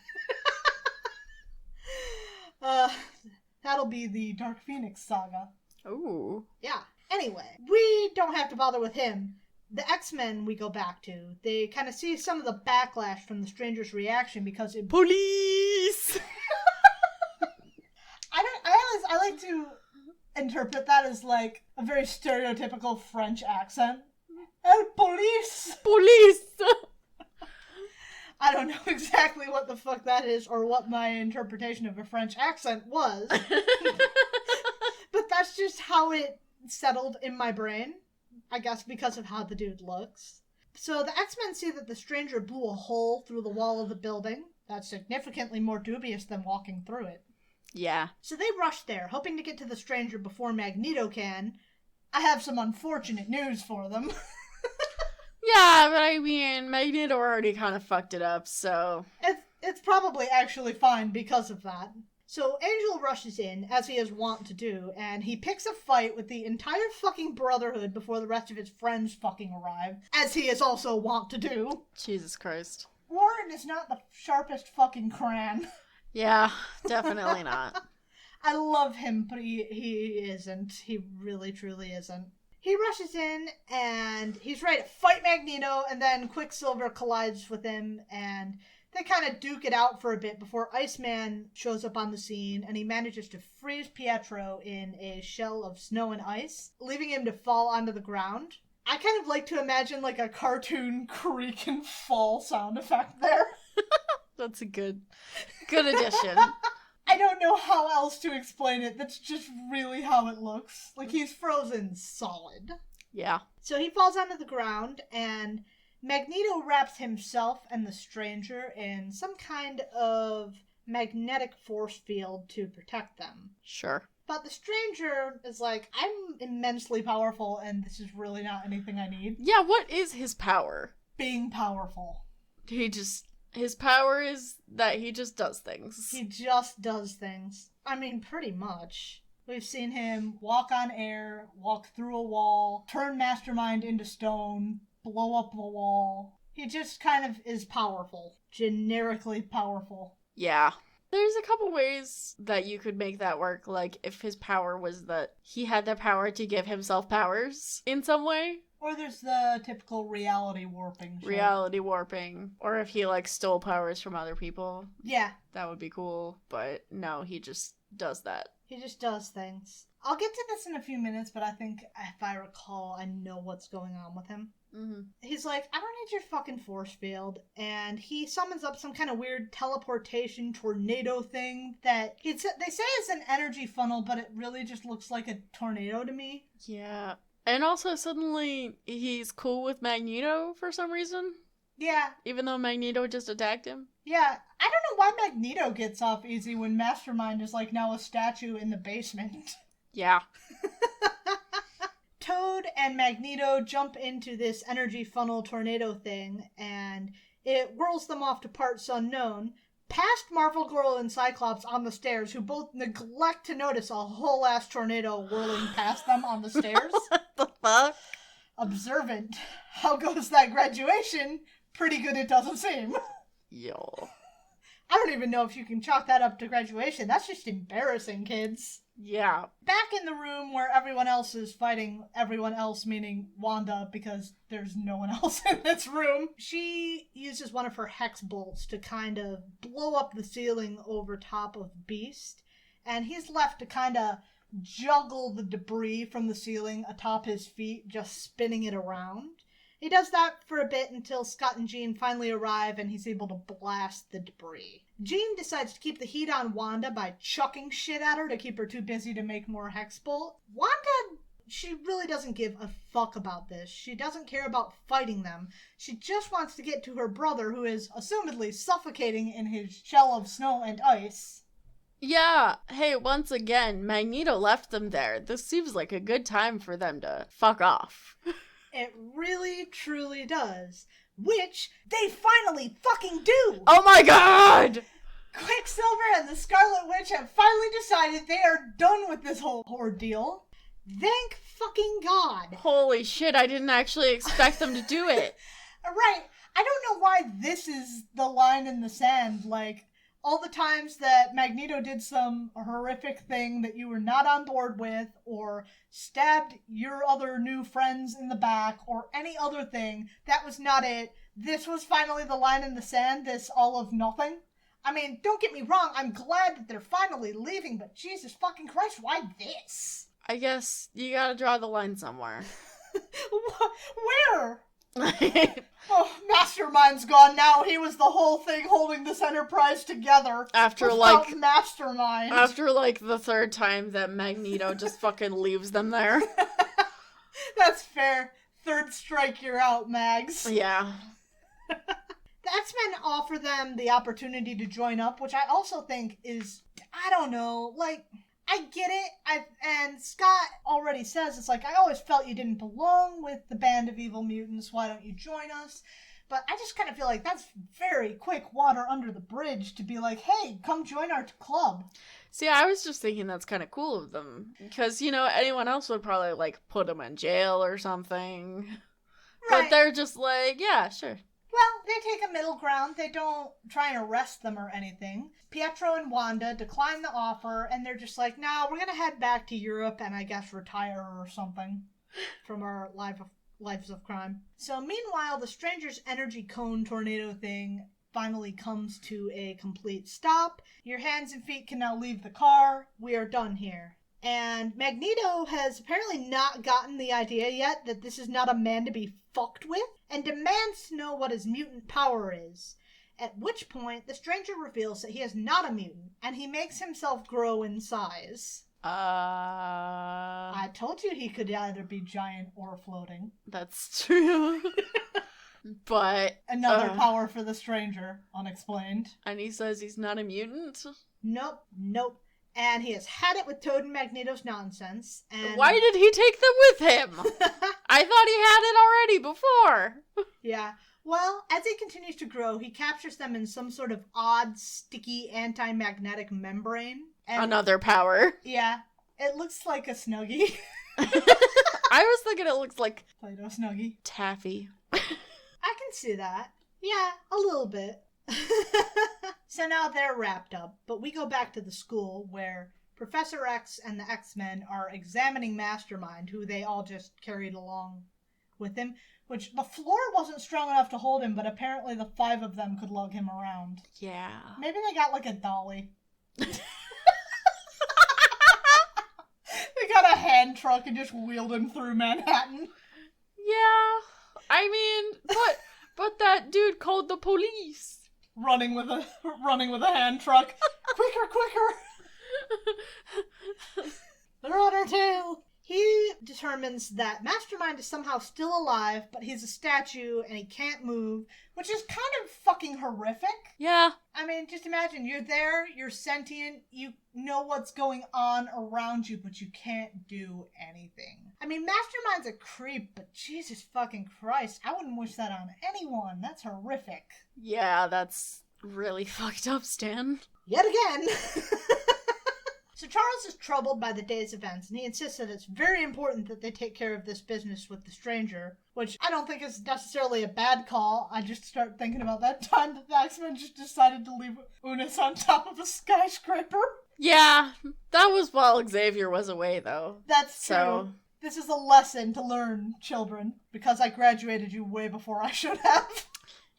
That'll be the Dark Phoenix saga. Ooh. Yeah. Anyway, we don't have to bother with him. The X-Men we go back to, they kind of see some of the backlash from the stranger's reaction because it... Police! I like to interpret that as like a very stereotypical French accent. El police! Police! I don't know exactly what the fuck that is or what my interpretation of a French accent was. But that's just how it settled in my brain. I guess because of how the dude looks. So the X-Men see that the stranger blew a hole through the wall of the building. That's significantly more dubious than walking through it. Yeah. So they rush there, hoping to get to the stranger before Magneto can. I have some unfortunate news for them. Yeah, but I mean, Magneto already kind of fucked it up, so... It's probably actually fine because of that. So Angel rushes in, as he is wont to do, and he picks a fight with the entire fucking Brotherhood before the rest of his friends fucking arrive, as he is also wont to do. Jesus Christ. Warren is not the sharpest fucking crayon. Yeah, definitely not. I love him, but he isn't. He really, truly isn't. He rushes in, and he's ready to fight Magneto, and then Quicksilver collides with him, and they kind of duke it out for a bit before Iceman shows up on the scene, and he manages to freeze Pietro in a shell of snow and ice, leaving him to fall onto the ground. I kind of like to imagine like a cartoon creak and fall sound effect there. That's a good addition. I don't know how else to explain it. That's just really how it looks. Like, he's frozen solid. Yeah. So he falls onto the ground, and Magneto wraps himself and the stranger in some kind of magnetic force field to protect them. Sure. But the stranger is like, I'm immensely powerful, and this is really not anything I need. Yeah, what is his power? Being powerful. His power is that he just does things. He just does things. I mean, pretty much. We've seen him walk on air, walk through a wall, turn Mastermind into stone, blow up the wall. He just kind of is powerful. Generically powerful. Yeah. There's a couple ways that you could make that work, like if his power was that he had the power to give himself powers in some way. Or there's the typical reality warping shit. Reality warping. Or if he, like, stole powers from other people. Yeah. That would be cool. But no, he just does that. He just does things. I'll get to this in a few minutes, but I think, if I recall, I know what's going on with him. Mm-hmm. He's like, I don't need your fucking force field. And he summons up some kind of weird teleportation tornado thing that they say is an energy funnel, but it really just looks like a tornado to me. Yeah. And also, suddenly, he's cool with Magneto for some reason. Yeah. Even though Magneto just attacked him. Yeah. I don't know why Magneto gets off easy when Mastermind is, like, now a statue in the basement. Yeah. Toad and Magneto jump into this energy funnel tornado thing, and it whirls them off to parts unknown, past Marvel Girl and Cyclops on the stairs, who both neglect to notice a whole-ass tornado whirling past them on the stairs. What the fuck? Observant. How goes that graduation? Pretty good, it doesn't seem. Yo. I don't even know if you can chalk that up to graduation. That's just embarrassing, kids. Yeah. Back in the room where everyone else is fighting everyone else, meaning Wanda, because there's no one else in this room, she uses one of her hex bolts to kind of blow up the ceiling over top of Beast, and he's left to kind of juggle the debris from the ceiling atop his feet, just spinning it around. He does that for a bit until Scott and Jean finally arrive and he's able to blast the debris. Jean decides to keep the heat on Wanda by chucking shit at her to keep her too busy to make more hex bolt. Wanda, she really doesn't give a fuck about this. She doesn't care about fighting them. She just wants to get to her brother, who is assumedly suffocating in his shell of snow and ice. Yeah. Hey, once again, Magneto left them there. This seems like a good time for them to fuck off. It really, truly does. Which they finally fucking do! Oh my god! Quicksilver and the Scarlet Witch have finally decided they are done with this whole ordeal. Thank fucking God. Holy shit, I didn't actually expect them to do it. Right. I don't know why this is the line in the sand. Like, all the times that Magneto did some horrific thing that you were not on board with, or stabbed your other new friends in the back, or any other thing, that was not it. This was finally the line in the sand, this all of nothing. I mean, don't get me wrong, I'm glad that they're finally leaving, but Jesus fucking Christ, why this? I guess you gotta draw the line somewhere. Where? Oh, Mastermind's gone now. He was the whole thing holding this enterprise together. After Mastermind. After the third time that Magneto just fucking leaves them there. That's fair. Third strike, you're out, Mags. Yeah. The X-Men offer them the opportunity to join up, which I also think is, I don't know, I get it, and Scott already says, it's like, I always felt you didn't belong with the band of evil mutants, why don't you join us? But I just kind of feel like that's very quick water under the bridge to be like, hey, come join our club. See, I was just thinking that's kind of cool of them, because, anyone else would probably, put them in jail or something. Right. But they're just like, yeah, sure. Well, they take a middle ground. They don't try and arrest them or anything. Pietro and Wanda decline the offer, and they're just like, nah, we're going to head back to Europe and I guess retire or something from our lives of crime. So meanwhile, the Stranger's energy cone tornado thing finally comes to a complete stop. Your hands and feet can now leave the car. We are done here. And Magneto has apparently not gotten the idea yet that this is not a man to be fucked with, and demands to know what his mutant power is. At which point, the Stranger reveals that he is not a mutant, and he makes himself grow in size. I told you he could either be giant or floating. That's true. But... Another power for the Stranger, unexplained. And he says he's not a mutant? Nope. And he has had it with Toad and Magneto's nonsense. And why did he take them with him? I thought he had it already before. Yeah. Well, as he continues to grow, he captures them in some sort of odd, sticky, anti-magnetic membrane. And another power. yeah, it looks like a Snuggie. I was thinking it looks like Play-Doh Snuggie. taffy. I can see that. Yeah, a little bit. So now they're wrapped up, but we go back to the school where Professor X and the X-Men are examining Mastermind, who they all just carried along with him, which the floor wasn't strong enough to hold him, but apparently the 5 of them could lug him around. Yeah. Maybe they got like a dolly. They got a hand truck and just wheeled him through Manhattan. Yeah. I mean, but that dude called the police. Running with a hand truck. Quicker! They're on our tail. He determines that Mastermind is somehow still alive, but he's a statue and he can't move, which is kind of fucking horrific. Yeah. I mean, just imagine, you're there, you're sentient, you know what's going on around you, but you can't do anything. I mean, Mastermind's a creep, but Jesus fucking Christ, I wouldn't wish that on anyone. That's horrific. Yeah, that's really fucked up, Stan. Yet again. So Charles is troubled by the day's events, and he insists that it's very important that they take care of this business with the stranger, which I don't think is necessarily a bad call. I just start thinking about that time that the X-Men just decided to leave Unis on top of a skyscraper. Yeah, that was while Xavier was away, though. That's true. So... This is a lesson to learn, children, because I graduated you way before I should have.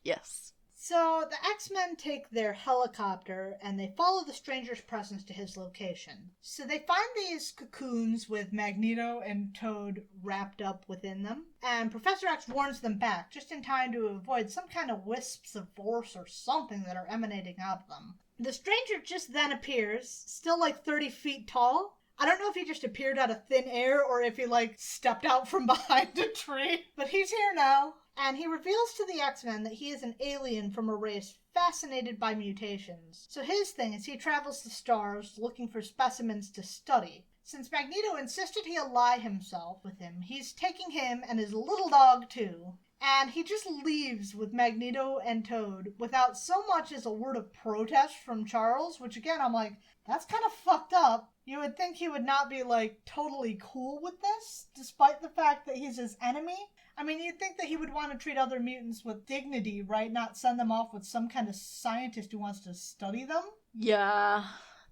Yes. So the X-Men take their helicopter and they follow the stranger's presence to his location. So they find these cocoons with Magneto and Toad wrapped up within them, and Professor X warns them back just in time to avoid some kind of wisps of force or something that are emanating out of them. The stranger just then appears, still like 30 feet tall. I don't know if he just appeared out of thin air or if he stepped out from behind a tree, but he's here now. And he reveals to the X-Men that he is an alien from a race fascinated by mutations. So his thing is he travels the stars looking for specimens to study. Since Magneto insisted he ally himself with him, he's taking him and his little dog too. And he just leaves with Magneto and Toad without so much as a word of protest from Charles, which again, I'm like, that's kind of fucked up. You would think he would not be totally cool with this, despite the fact that he's his enemy. I mean, you'd think that he would want to treat other mutants with dignity, right? Not send them off with some kind of scientist who wants to study them. Yeah,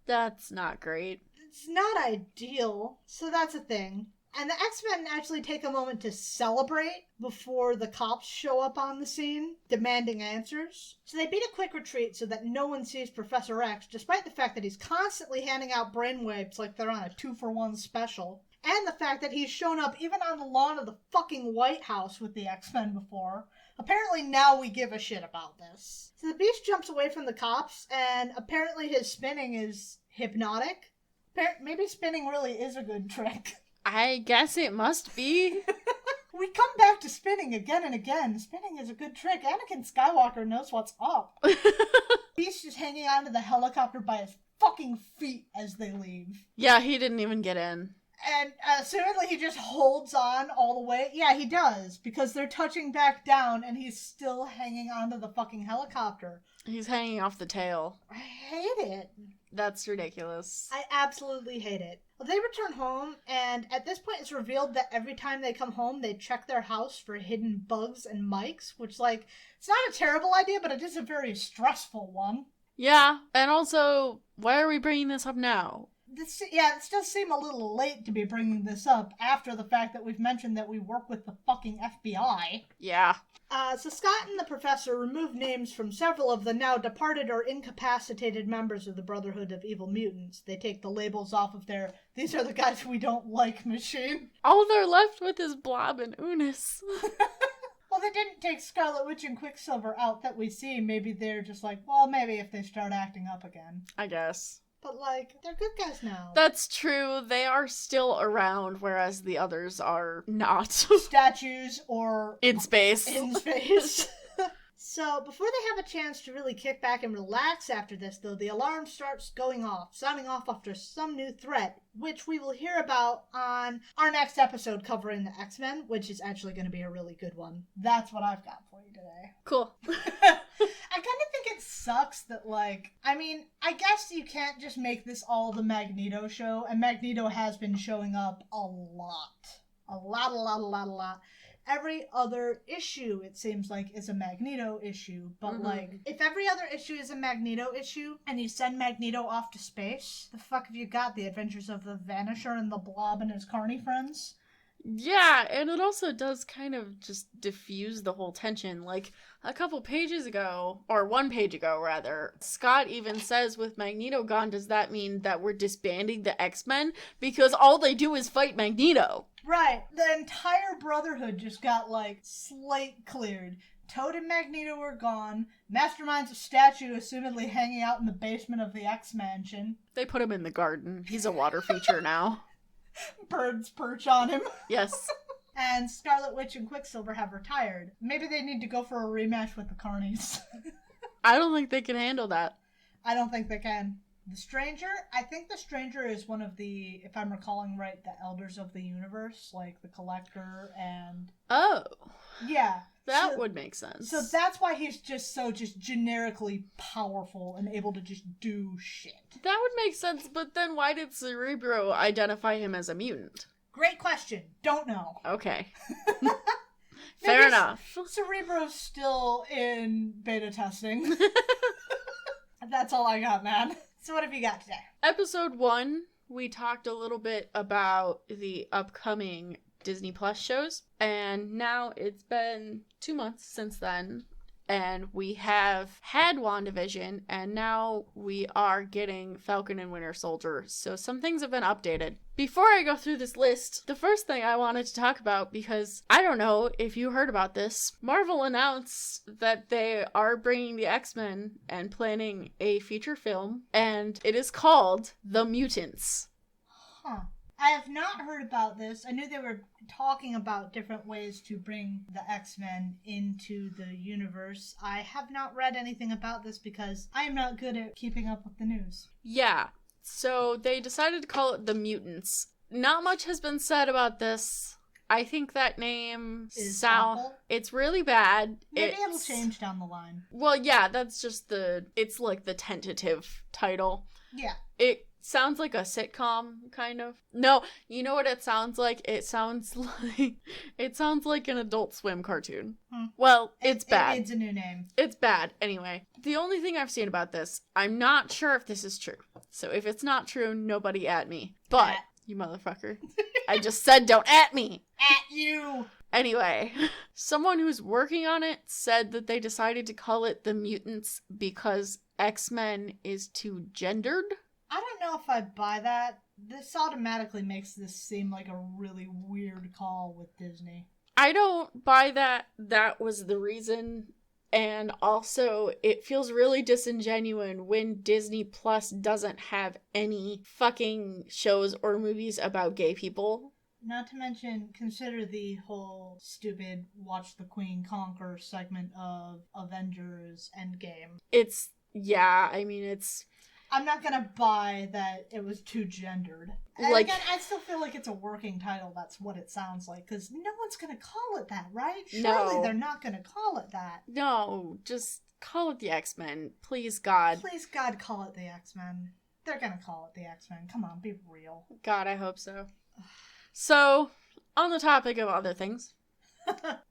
that's not great. It's not ideal, so that's a thing. And the X-Men actually take a moment to celebrate before the cops show up on the scene, demanding answers. So they beat a quick retreat so that no one sees Professor X, despite the fact that he's constantly handing out brainwaves like they're on a 2-for-1 special. And the fact that he's shown up even on the lawn of the fucking White House with the X-Men before. Apparently now we give a shit about this. So the Beast jumps away from the cops, and apparently his spinning is hypnotic. Maybe spinning really is a good trick. I guess it must be. We come back to spinning again and again. Spinning is a good trick. Anakin Skywalker knows what's up. Beast is hanging onto the helicopter by his fucking feet as they leave. Yeah, he didn't even get in. And assumedly he just holds on all the way. Yeah, he does, because they're touching back down and he's still hanging onto the fucking helicopter. He's hanging off the tail. I hate it. That's ridiculous. I absolutely hate it. Well, they return home, and at this point it's revealed that every time they come home, they check their house for hidden bugs and mics, which, it's not a terrible idea, but it is a very stressful one. Yeah, and also, why are we bringing this up now? It does seem a little late to be bringing this up after the fact that we've mentioned that we work with the fucking FBI. Yeah. So Scott and the Professor remove names from several of the now departed or incapacitated members of the Brotherhood of Evil Mutants. They take the labels off of their, these are the guys we don't like machine. All they're left with is Blob and Unis. Well, they didn't take Scarlet Witch and Quicksilver out that we see. Maybe they're just maybe if they start acting up again. I guess. But, they're good guys now. That's true. They are still around, whereas the others are not. Statues or... In space. In space. So, before they have a chance to really kick back and relax after this, though, the alarm starts going off, sounding off after some new threat, which we will hear about on our next episode covering the X-Men, which is actually going to be a really good one. That's what I've got for you today. Cool. I kind of think it sucks that, I guess you can't just make this all the Magneto show, and Magneto has been showing up a lot. A lot. Every other issue, it seems like, is a Magneto issue. But, if every other issue is a Magneto issue and you send Magneto off to space, the fuck have you got? The Adventures of the Vanisher and the Blob and his carny friends? Yeah, and it also does kind of just diffuse the whole tension. Like, a couple pages ago, or 1 page ago, rather, Scott even says, with Magneto gone, does that mean that we're disbanding the X-Men? Because all they do is fight Magneto. Right. The entire Brotherhood just got, slate cleared. Toad and Magneto are gone. Mastermind's a statue, assumedly hanging out in the basement of the X-Mansion. They put him in the garden. He's a water feature now. Birds perch on him. Yes. And Scarlet Witch and Quicksilver have retired. Maybe they need to go for a rematch with the Carnies. I don't think they can handle that. I don't think they can. The Stranger? I think the Stranger is one of the, if I'm recalling right, the Elders of the Universe, like the Collector and... Oh. Yeah. That would make sense. So that's why he's just generically powerful and able to just do shit. That would make sense, but then why did Cerebro identify him as a mutant? Great question. Don't know. Okay. Fair enough. Cerebro's still in beta testing. That's all I got, man. So what have you got today? Episode 1, we talked a little bit about the upcoming Disney Plus shows, and now it's been 2 months since then, and we have had WandaVision, and now we are getting Falcon and Winter Soldier, so some things have been updated. Before I go through this list, the first thing I wanted to talk about, because I don't know if you heard about this, Marvel announced that they are bringing the X-Men and planning a feature film, and it is called The Mutants. Huh. I have not heard about this. I knew they were talking about different ways to bring the X-Men into the universe. I have not read anything about this because I am not good at keeping up with the news. Yeah, so they decided to call it The Mutants. Not much has been said about this. I think that name is awful. It's really bad. Maybe it'll change down the line. Well, yeah, that's just it's like the tentative title. Yeah. It sounds like a sitcom, kind of. No, you know what it sounds like? It sounds like an Adult Swim cartoon. Well, it's bad. It needs a new name. It's bad. Anyway, the only thing I've seen about this, I'm not sure if this is true. So if it's not true, nobody at me. But, you motherfucker. I just said don't at me. At you. Anyway, someone who's working on it said that they decided to call it The Mutants because X-Men is too gendered. I don't know if I buy that. This automatically makes this seem like a really weird call with Disney. I don't buy that was the reason. And also, it feels really disingenuous when Disney Plus doesn't have any fucking shows or movies about gay people. Not to mention, consider the whole stupid Watch the Queen Conquer segment of Avengers Endgame. I'm not gonna buy that it was too gendered. And again, I still feel like it's a working title. That's what it sounds like. Because no one's gonna call it that, right? Surely they're not gonna call it that. No, just call it the X-Men. Please, God. Please, God, call it the X-Men. They're gonna call it the X-Men. Come on, be real. God, I hope so. So, on the topic of other things,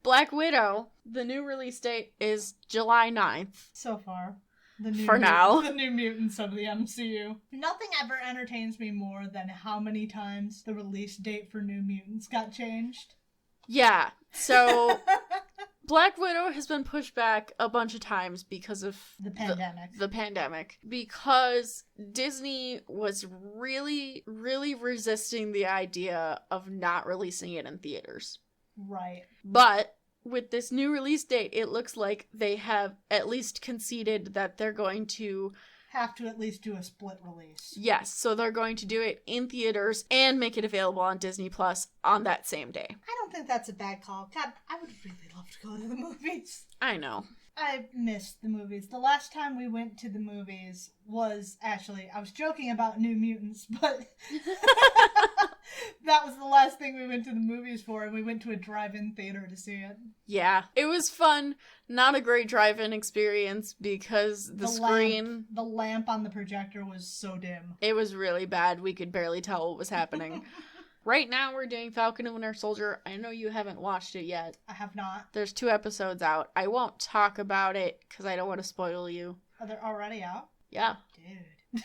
Black Widow, the new release date is July 9th. So far. Now. The New Mutants of the MCU. Nothing ever entertains me more than how many times the release date for New Mutants got changed. Yeah, so Black Widow has been pushed back a bunch of times because of the pandemic. The pandemic. Because Disney was really, really resisting the idea of not releasing it in theaters. Right. But with this new release date, it looks like they have at least conceded that they're going to have to at least do a split release. Yes, so they're going to do it in theaters and make it available on Disney Plus on that same day. I don't think that's a bad call. God, I would really love to go to the movies. I know. I missed the movies. The last time we went to the movies was actually, I was joking about New Mutants, but that was the last thing we went to the movies for, and we went to a drive-in theater to see it. Yeah, it was fun. Not a great drive-in experience because the screen... the lamp on the projector was so dim. It was really bad. We could barely tell what was happening. Right now we're doing Falcon and Winter Soldier. I know you haven't watched it yet. I have not. There's 2 episodes out. I won't talk about it because I don't want to spoil you. Are they already out? Yeah. Dude.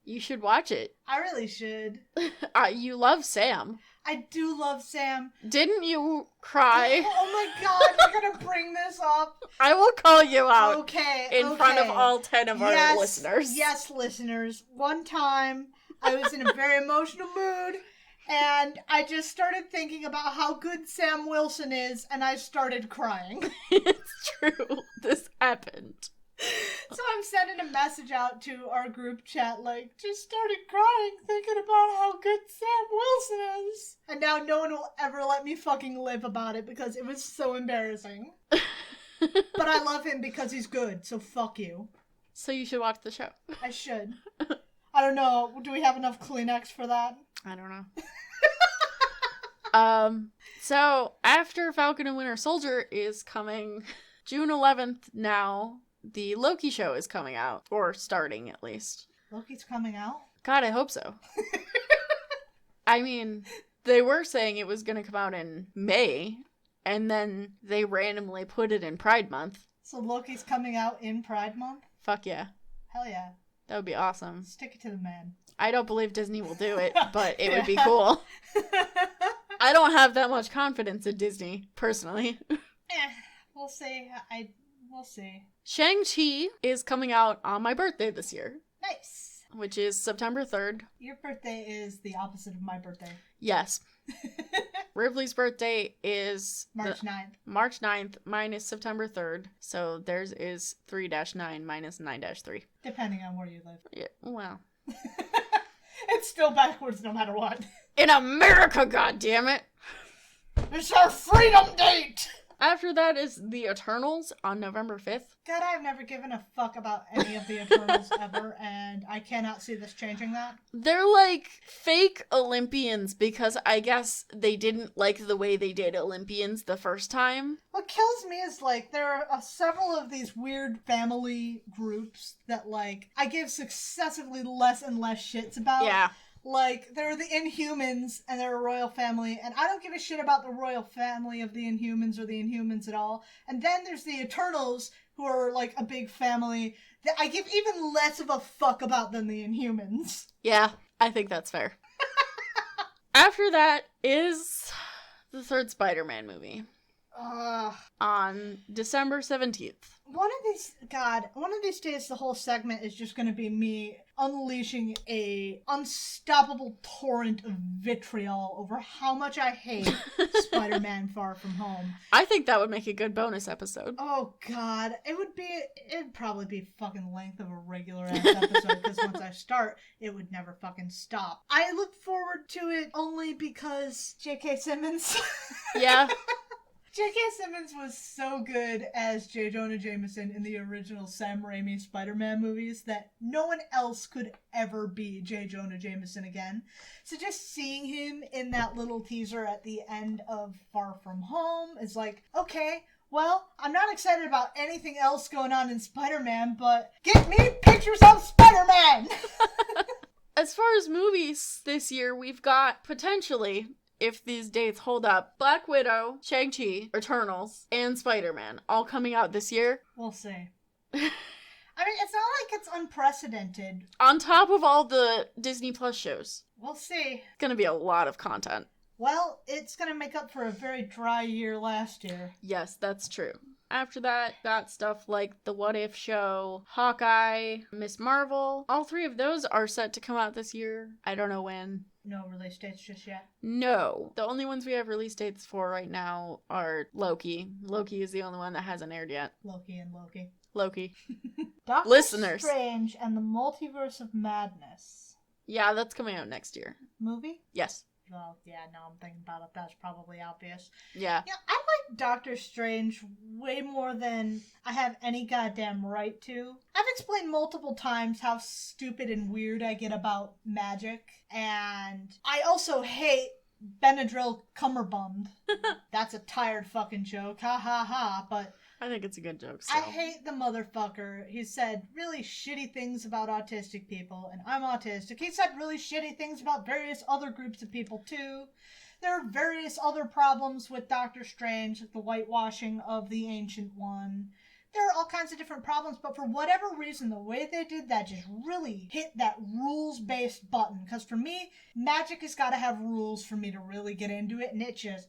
You should watch it. I really should. You love Sam. I do love Sam. Didn't you cry? Oh my god, you're gonna bring this up. I will call you out. Okay. In front of all 10 of our listeners. Yes, listeners. One time, I was in a very emotional mood, and I just started thinking about how good Sam Wilson is, and I started crying. It's true. This happened. So I'm sending a message out to our group chat, like, just started crying thinking about how good Sam Wilson is. And now no one will ever let me fucking live about it because it was so embarrassing. But I love him because he's good, so fuck you. So you should watch the show. I should. I don't know. Do we have enough Kleenex for that? I don't know. So after Falcon and Winter Soldier is coming June 11th now, the Loki Show is coming out. Or starting, at least. Loki's coming out? God, I hope so. I mean, they were saying it was going to come out in May, and then they randomly put it in Pride Month. So Loki's coming out in Pride Month? Fuck yeah. Hell yeah. That would be awesome. Stick it to the man. I don't believe Disney will do it, but it would be cool. I don't have that much confidence in Disney, personally. We'll see. We'll see. Shang-Chi is coming out on my birthday this year. Nice. Which is September 3rd. Your birthday is the opposite of my birthday. Yes. Ripley's birthday is... March 9th. March 9th. Mine is September 3rd. So theirs is 3-9 minus 9-3. Depending on where you live. Yeah, well... It's still backwards no matter what. In America, goddammit! It's our freedom date! After that is The Eternals on November 5th. God, I've never given a fuck about any of the Eternals ever, and I cannot see this changing that. They're like fake Olympians because I guess they didn't like the way they did Olympians the first time. What kills me is, like, there are several of these weird family groups that, like, I give successively less and less shits about. Yeah. Like, there are the Inhumans, and they're a royal family, and I don't give a shit about the royal family of the Inhumans or the Inhumans at all. And then there's the Eternals, who are, like, a big family that I give even less of a fuck about than the Inhumans. Yeah, I think that's fair. After that is the 3rd Spider-Man movie. On December 17th. One of these days the whole segment is just going to be me unleashing a unstoppable torrent of vitriol over how much I hate Spider-Man Far From Home. I think that would make a good bonus episode. Oh god, it'd probably be fucking length of a regular ass episode because once I start, it would never fucking stop. I look forward to it only because J.K. Simmons. Yeah. J.K. Simmons was so good as J. Jonah Jameson in the original Sam Raimi Spider-Man movies that no one else could ever be J. Jonah Jameson again. So just seeing him in that little teaser at the end of Far From Home is like, okay, well, I'm not excited about anything else going on in Spider-Man, but get me pictures of Spider-Man! As far as movies this year, we've got potentially... if these dates hold up, Black Widow, Shang-Chi, Eternals, and Spider-Man all coming out this year. We'll see. I mean, it's not like it's unprecedented. On top of all the Disney Plus shows. We'll see. It's gonna be a lot of content. Well, it's gonna make up for a very dry year last year. Yes, that's true. After that, got stuff like The What If Show, Hawkeye, Miss Marvel. All 3 of those are set to come out this year. I don't know when. No release dates just yet? No. The only ones we have release dates for right now are Loki. Loki is the only one that hasn't aired yet. Loki and Loki. Loki. Doctor Listeners. Strange and the Multiverse of Madness. Yeah, that's coming out next year. Movie? Yes. Well, yeah, now I'm thinking about it. That's probably obvious. Yeah. Yeah, I like Doctor Strange way more than I have any goddamn right to. I've explained multiple times how stupid and weird I get about magic, and I also hate Benadryl Cummerbund. That's a tired fucking joke, ha ha ha, but I think it's a good joke, I hate the motherfucker. He said really shitty things about autistic people, and I'm autistic. He said really shitty things about various other groups of people, too. There are various other problems with Doctor Strange, like the whitewashing of the Ancient One. There are all kinds of different problems, but for whatever reason, the way they did that just really hit that rules-based button. Because for me, magic has got to have rules for me to really get into it, and it just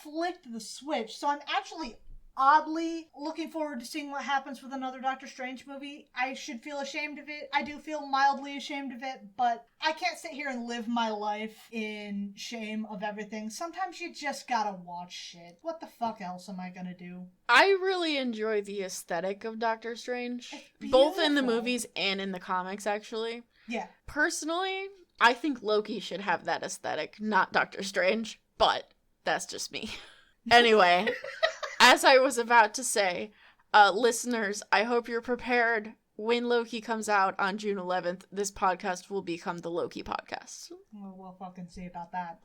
flipped the switch. So I'm actually oddly looking forward to seeing what happens with another Doctor Strange movie. I should feel ashamed of it. I do feel mildly ashamed of it, but I can't sit here and live my life in shame of everything. Sometimes you just gotta watch shit. What the fuck else am I gonna do? I really enjoy the aesthetic of Doctor Strange, both in the movies and in the comics, actually. Yeah. Personally, I think Loki should have that aesthetic, not Doctor Strange, but that's just me. Anyway, as I was about to say, listeners, I hope you're prepared. When Loki comes out on June 11th, this podcast will become the Loki podcast. Well, we'll fucking see about that.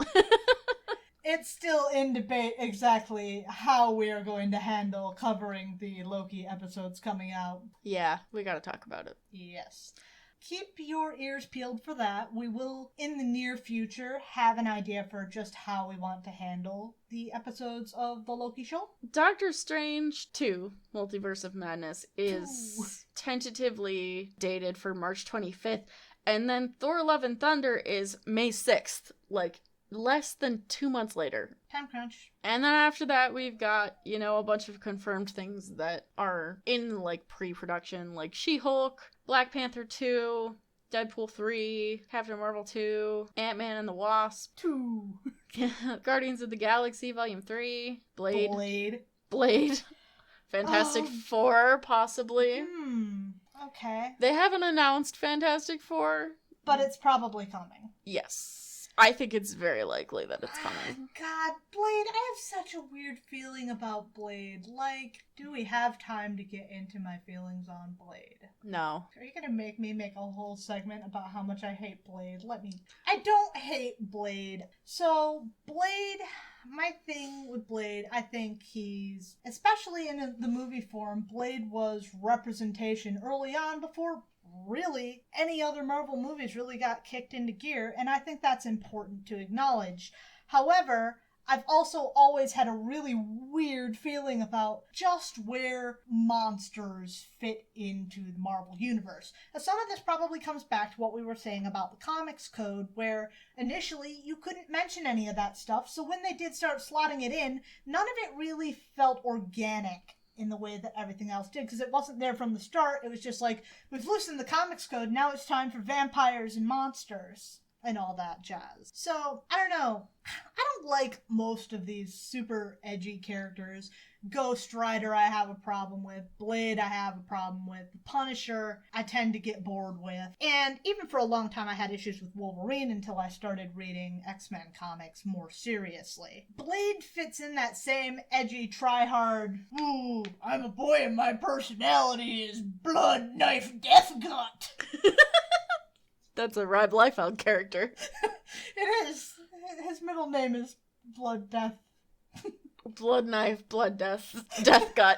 It's still in debate exactly how we are going to handle covering the Loki episodes coming out. Yeah, we gotta talk about it. Yes. Keep your ears peeled for that. We will, in the near future, have an idea for just how we want to handle the episodes of the Loki Show. Doctor Strange 2, Multiverse of Madness, is tentatively dated for March 25th, and then Thor Love and Thunder is May 6th, like less than 2 months later. Time crunch. And then after that, we've got, a bunch of confirmed things that are in, pre-production, like She-Hulk, Black Panther 2, Deadpool 3, Captain Marvel 2, Ant-Man and the Wasp 2, Guardians of the Galaxy Volume 3, Blade. Fantastic Four, possibly. Okay. They haven't announced Fantastic Four. But it's probably coming. Yes. I think it's very likely that it's coming. God, Blade, I have such a weird feeling about Blade. Do we have time to get into my feelings on Blade? No. Are you gonna make me make a whole segment about how much I hate Blade? I don't hate Blade. So, Blade, my thing with Blade, I think he's, especially in the movie form, Blade was representation early on before really any other Marvel movies really got kicked into gear, and I think that's important to acknowledge. However, I've also always had a really weird feeling about just where monsters fit into the Marvel Universe. Now, some of this probably comes back to what we were saying about the Comics Code, where initially you couldn't mention any of that stuff, so when they did start slotting it in, none of it really felt organic in the way that everything else did, because it wasn't there from the start. It was just like, we've loosened the Comics Code, now it's time for vampires and monsters and all that jazz. So, I don't know. I don't like most of these super edgy characters. Ghost Rider I have a problem with. Blade I have a problem with. The Punisher I tend to get bored with. And even for a long time I had issues with Wolverine until I started reading X-Men comics more seriously. Blade fits in that same edgy, try-hard, ooh, I'm a boy and my personality is blood, knife, death gut. That's a Rob Liefeld character. It is. His middle name is Blood Death. Blood Knife, Blood Death, Death Gut.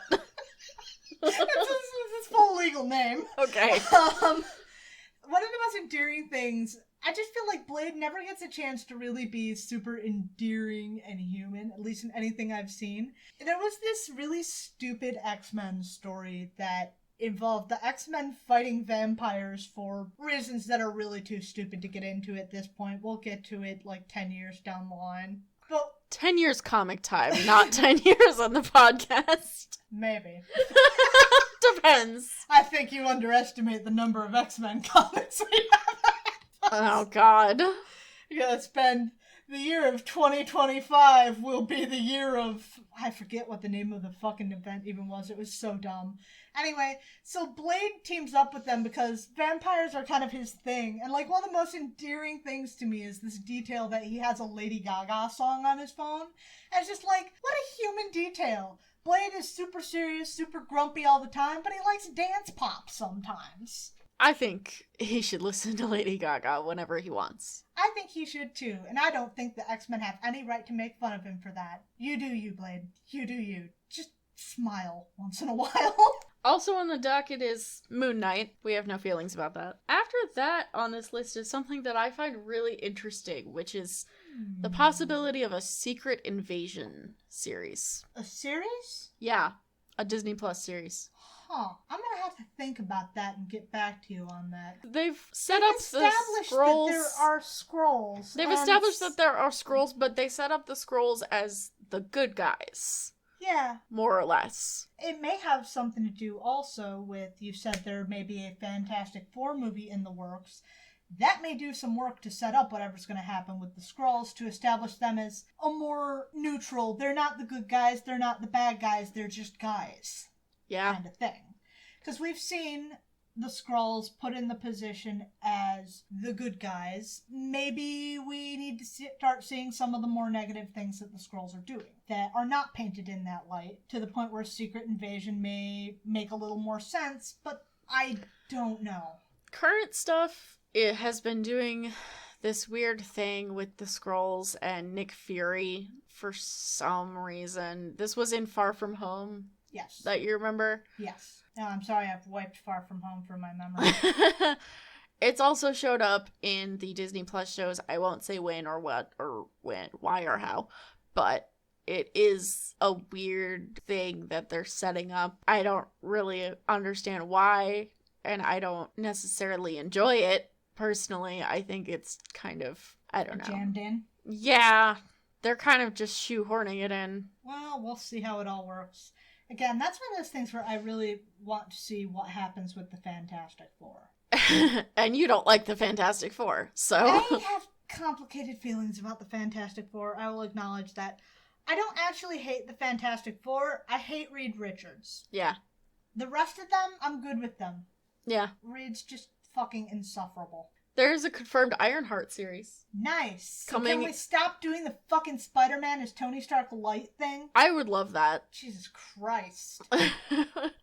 It's his full legal name. Okay. One of the most endearing things, I just feel like Blade never gets a chance to really be super endearing and human, at least in anything I've seen. There was this really stupid X-Men story that involved the X-Men fighting vampires for reasons that are really too stupid to get into at this point. We'll get to it 10 years down the line. But 10 years comic time, not 10 years on the podcast. Maybe. Depends. I think you underestimate the number of X-Men comics we have. Oh, God. You gotta spend the year of 2025 will be the year of... I forget what the name of the fucking event even was. It was so dumb. Anyway, so Blade teams up with them because vampires are kind of his thing. And, like, one of the most endearing things to me is this detail that he has a Lady Gaga song on his phone. And it's just like, what a human detail. Blade is super serious, super grumpy all the time, but he likes dance pop sometimes. I think he should listen to Lady Gaga whenever he wants. I think he should too, and I don't think the X-Men have any right to make fun of him for that. You do you, Blade. You do you. Just smile once in a while. Also on the docket is Moon Knight. We have no feelings about that. After that on this list is something that I find really interesting, which is the possibility of a Secret Invasion series. A series? Yeah, a Disney Plus series. Huh. I'm gonna have to think about that and get back to you on that. They've set up the scrolls. That there are scrolls. They've established that there are scrolls, but they set up the scrolls as the good guys. Yeah. More or less. It may have something to do also with, you said there may be a Fantastic Four movie in the works. That may do some work to set up whatever's going to happen with the Skrulls to establish them as a more neutral, they're not the good guys, they're not the bad guys, they're just guys. Yeah. Kind of thing. Because we've seen the Skrulls put in the position as the good guys. Maybe we need to start seeing some of the more negative things that the Skrulls are doing that are not painted in that light, to the point where Secret Invasion may make a little more sense, but I don't know. Current stuff, it has been doing this weird thing with the Skrulls and Nick Fury for some reason. This was in Far From Home. Yes. That you remember? Yes. No, I'm sorry, I've wiped Far From Home from my memory. It's also showed up in the Disney Plus shows. I won't say when or what or when, why or how, but it is a weird thing that they're setting up. I don't really understand why, and I don't necessarily enjoy it. Personally, I think it's kind of, I don't know. Jammed in? Yeah, they're kind of just shoehorning it in. Well, we'll see how it all works. Again, that's one of those things where I really want to see what happens with the Fantastic Four. And you don't like the Fantastic Four, so... I have complicated feelings about the Fantastic Four. I will acknowledge that. I don't actually hate the Fantastic Four. I hate Reed Richards. Yeah. The rest of them, I'm good with them. Yeah. Reed's just fucking insufferable. There's a confirmed Ironheart series. Nice. So Coming... can we stop doing the fucking Spider-Man as Tony Stark light thing? I would love that. Jesus Christ.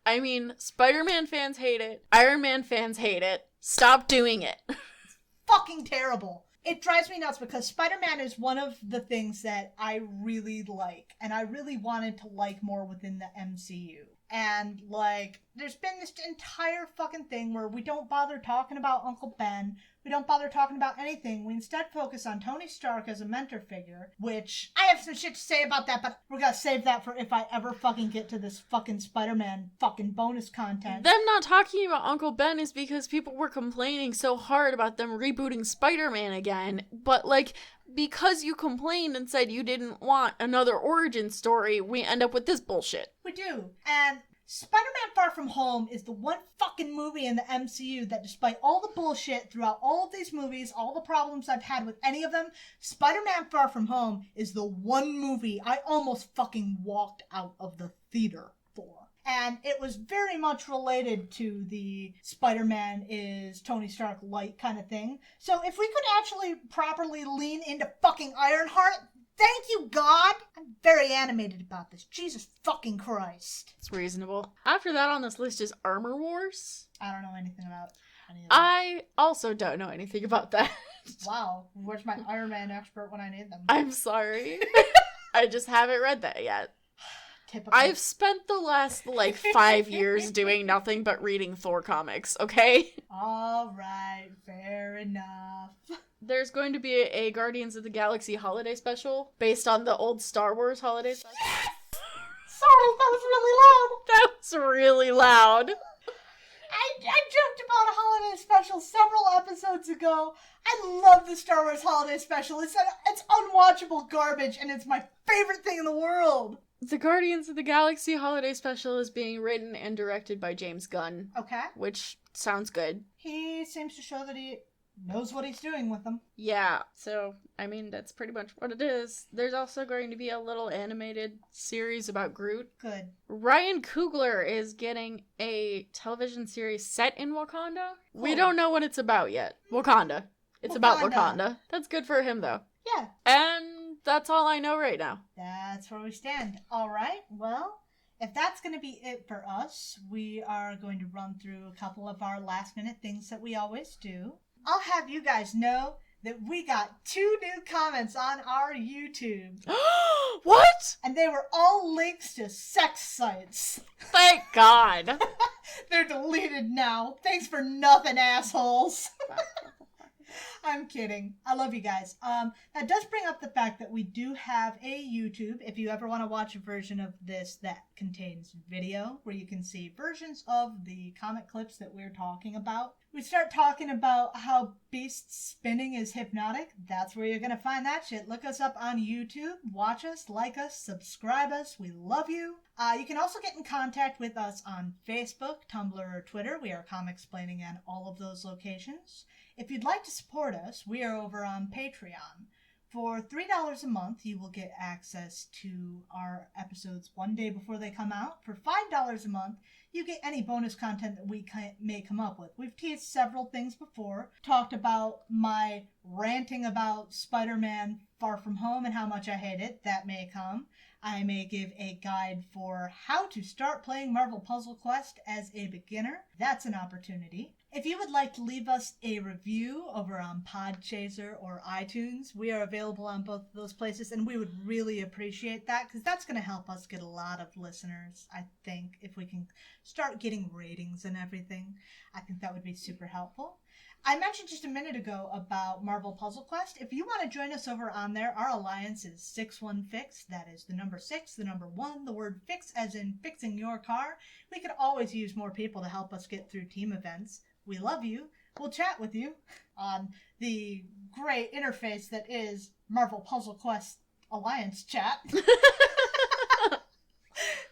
I mean, Spider-Man fans hate it. Iron Man fans hate it. Stop doing it. It's fucking terrible. It drives me nuts because Spider-Man is one of the things that I really like, and I really wanted to like more within the MCU. And, like, there's been this entire fucking thing where we don't bother talking about Uncle Ben. We don't bother talking about anything. We instead focus on Tony Stark as a mentor figure, which I have some shit to say about that, but we're gonna save that for if I ever fucking get to this fucking Spider-Man fucking bonus content. Them not talking about Uncle Ben is because people were complaining so hard about them rebooting Spider-Man again, but, like, because you complained and said you didn't want another origin story, we end up with this bullshit. We do. And Spider-Man Far From Home is the one fucking movie in the MCU that, despite all the bullshit throughout all of these movies, all the problems I've had with any of them, Spider-Man Far From Home is the one movie I almost fucking walked out of the theater for. And it was very much related to the Spider-Man is Tony Stark light kind of thing. So if we could actually properly lean into fucking Ironheart, thank you, God! I'm very animated about this. Jesus fucking Christ. It's reasonable. After that on this list is Armor Wars. I don't know anything about any of that. I also don't know anything about that. Wow. Where's my Iron Man expert when I need them? I'm sorry. I just haven't read that yet. Typical. I've spent the last, 5 years doing nothing but reading Thor comics, okay? Alright, fair enough. There's going to be a Guardians of the Galaxy holiday special based on the old Star Wars holiday special. Yes! Sorry, that was really loud. That was really loud. I joked about a holiday special several episodes ago. I love the Star Wars holiday special. It's unwatchable garbage, and it's my favorite thing in the world. The Guardians of the Galaxy holiday special is being written and directed by James Gunn. Okay. Which sounds good. He seems to show that he knows what he's doing with them. Yeah, so, I mean, that's pretty much what it is. There's also going to be a little animated series about Groot. Good. Ryan Coogler is getting a television series set in Wakanda. Cool. We don't know what it's about yet. Wakanda. It's about Wakanda. That's good for him, though. Yeah. And that's all I know right now. That's where we stand. All right, well, if that's going to be it for us, we are going to run through a couple of our last-minute things that we always do. I'll have you guys know that we got 2 new comments on our YouTube. What? And they were all links to sex sites. Thank God. They're deleted now. Thanks for nothing, assholes. I'm kidding. I love you guys. That does bring up the fact that we do have a YouTube, if you ever want to watch a version of this that contains video, where you can see versions of the comic clips that we're talking about. We start talking about how Beast's spinning is hypnotic. That's where you're going to find that shit. Look us up on YouTube. Watch us, like us, subscribe us. We love you. You can also get in contact with us on Facebook, Tumblr, or Twitter. We are Comicsplaining on all of those locations. If you'd like to support us, we are over on Patreon. For $3 a month, you will get access to our episodes one day before they come out. For $5 a month, you get any bonus content that we may come up with. We've teased several things before, talked about my ranting about Spider-Man Far From Home and how much I hate it. That may come. I may give a guide for how to start playing Marvel Puzzle Quest as a beginner. That's an opportunity. If you would like to leave us a review over on Podchaser or iTunes, we are available on both of those places, and we would really appreciate that, because that's going to help us get a lot of listeners, I think, if we can start getting ratings and everything. I think that would be super helpful. I mentioned just a minute ago about Marvel Puzzle Quest. If you want to join us over on there, our alliance is 61Fix. That is the number 6, the number 1, the word fix as in fixing your car. We could always use more people to help us get through team events. We love you. We'll chat with you on the great interface that is Marvel Puzzle Quest Alliance chat.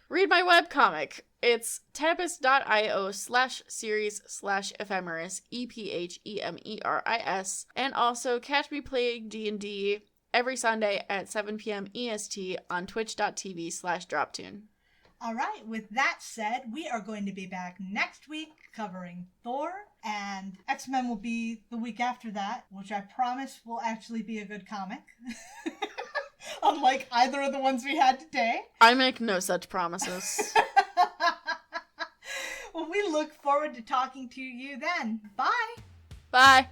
Read my webcomic. It's tempest.io/series/ephemeris, EPHEMERIS, and also catch me playing D&D every Sunday at 7 p.m. EST on twitch.tv/droptune. All right, with that said, we are going to be back next week covering Thor, and X-Men will be the week after that, which I promise will actually be a good comic. Unlike either of the ones we had today. I make no such promises. Well, we look forward to talking to you then. Bye! Bye!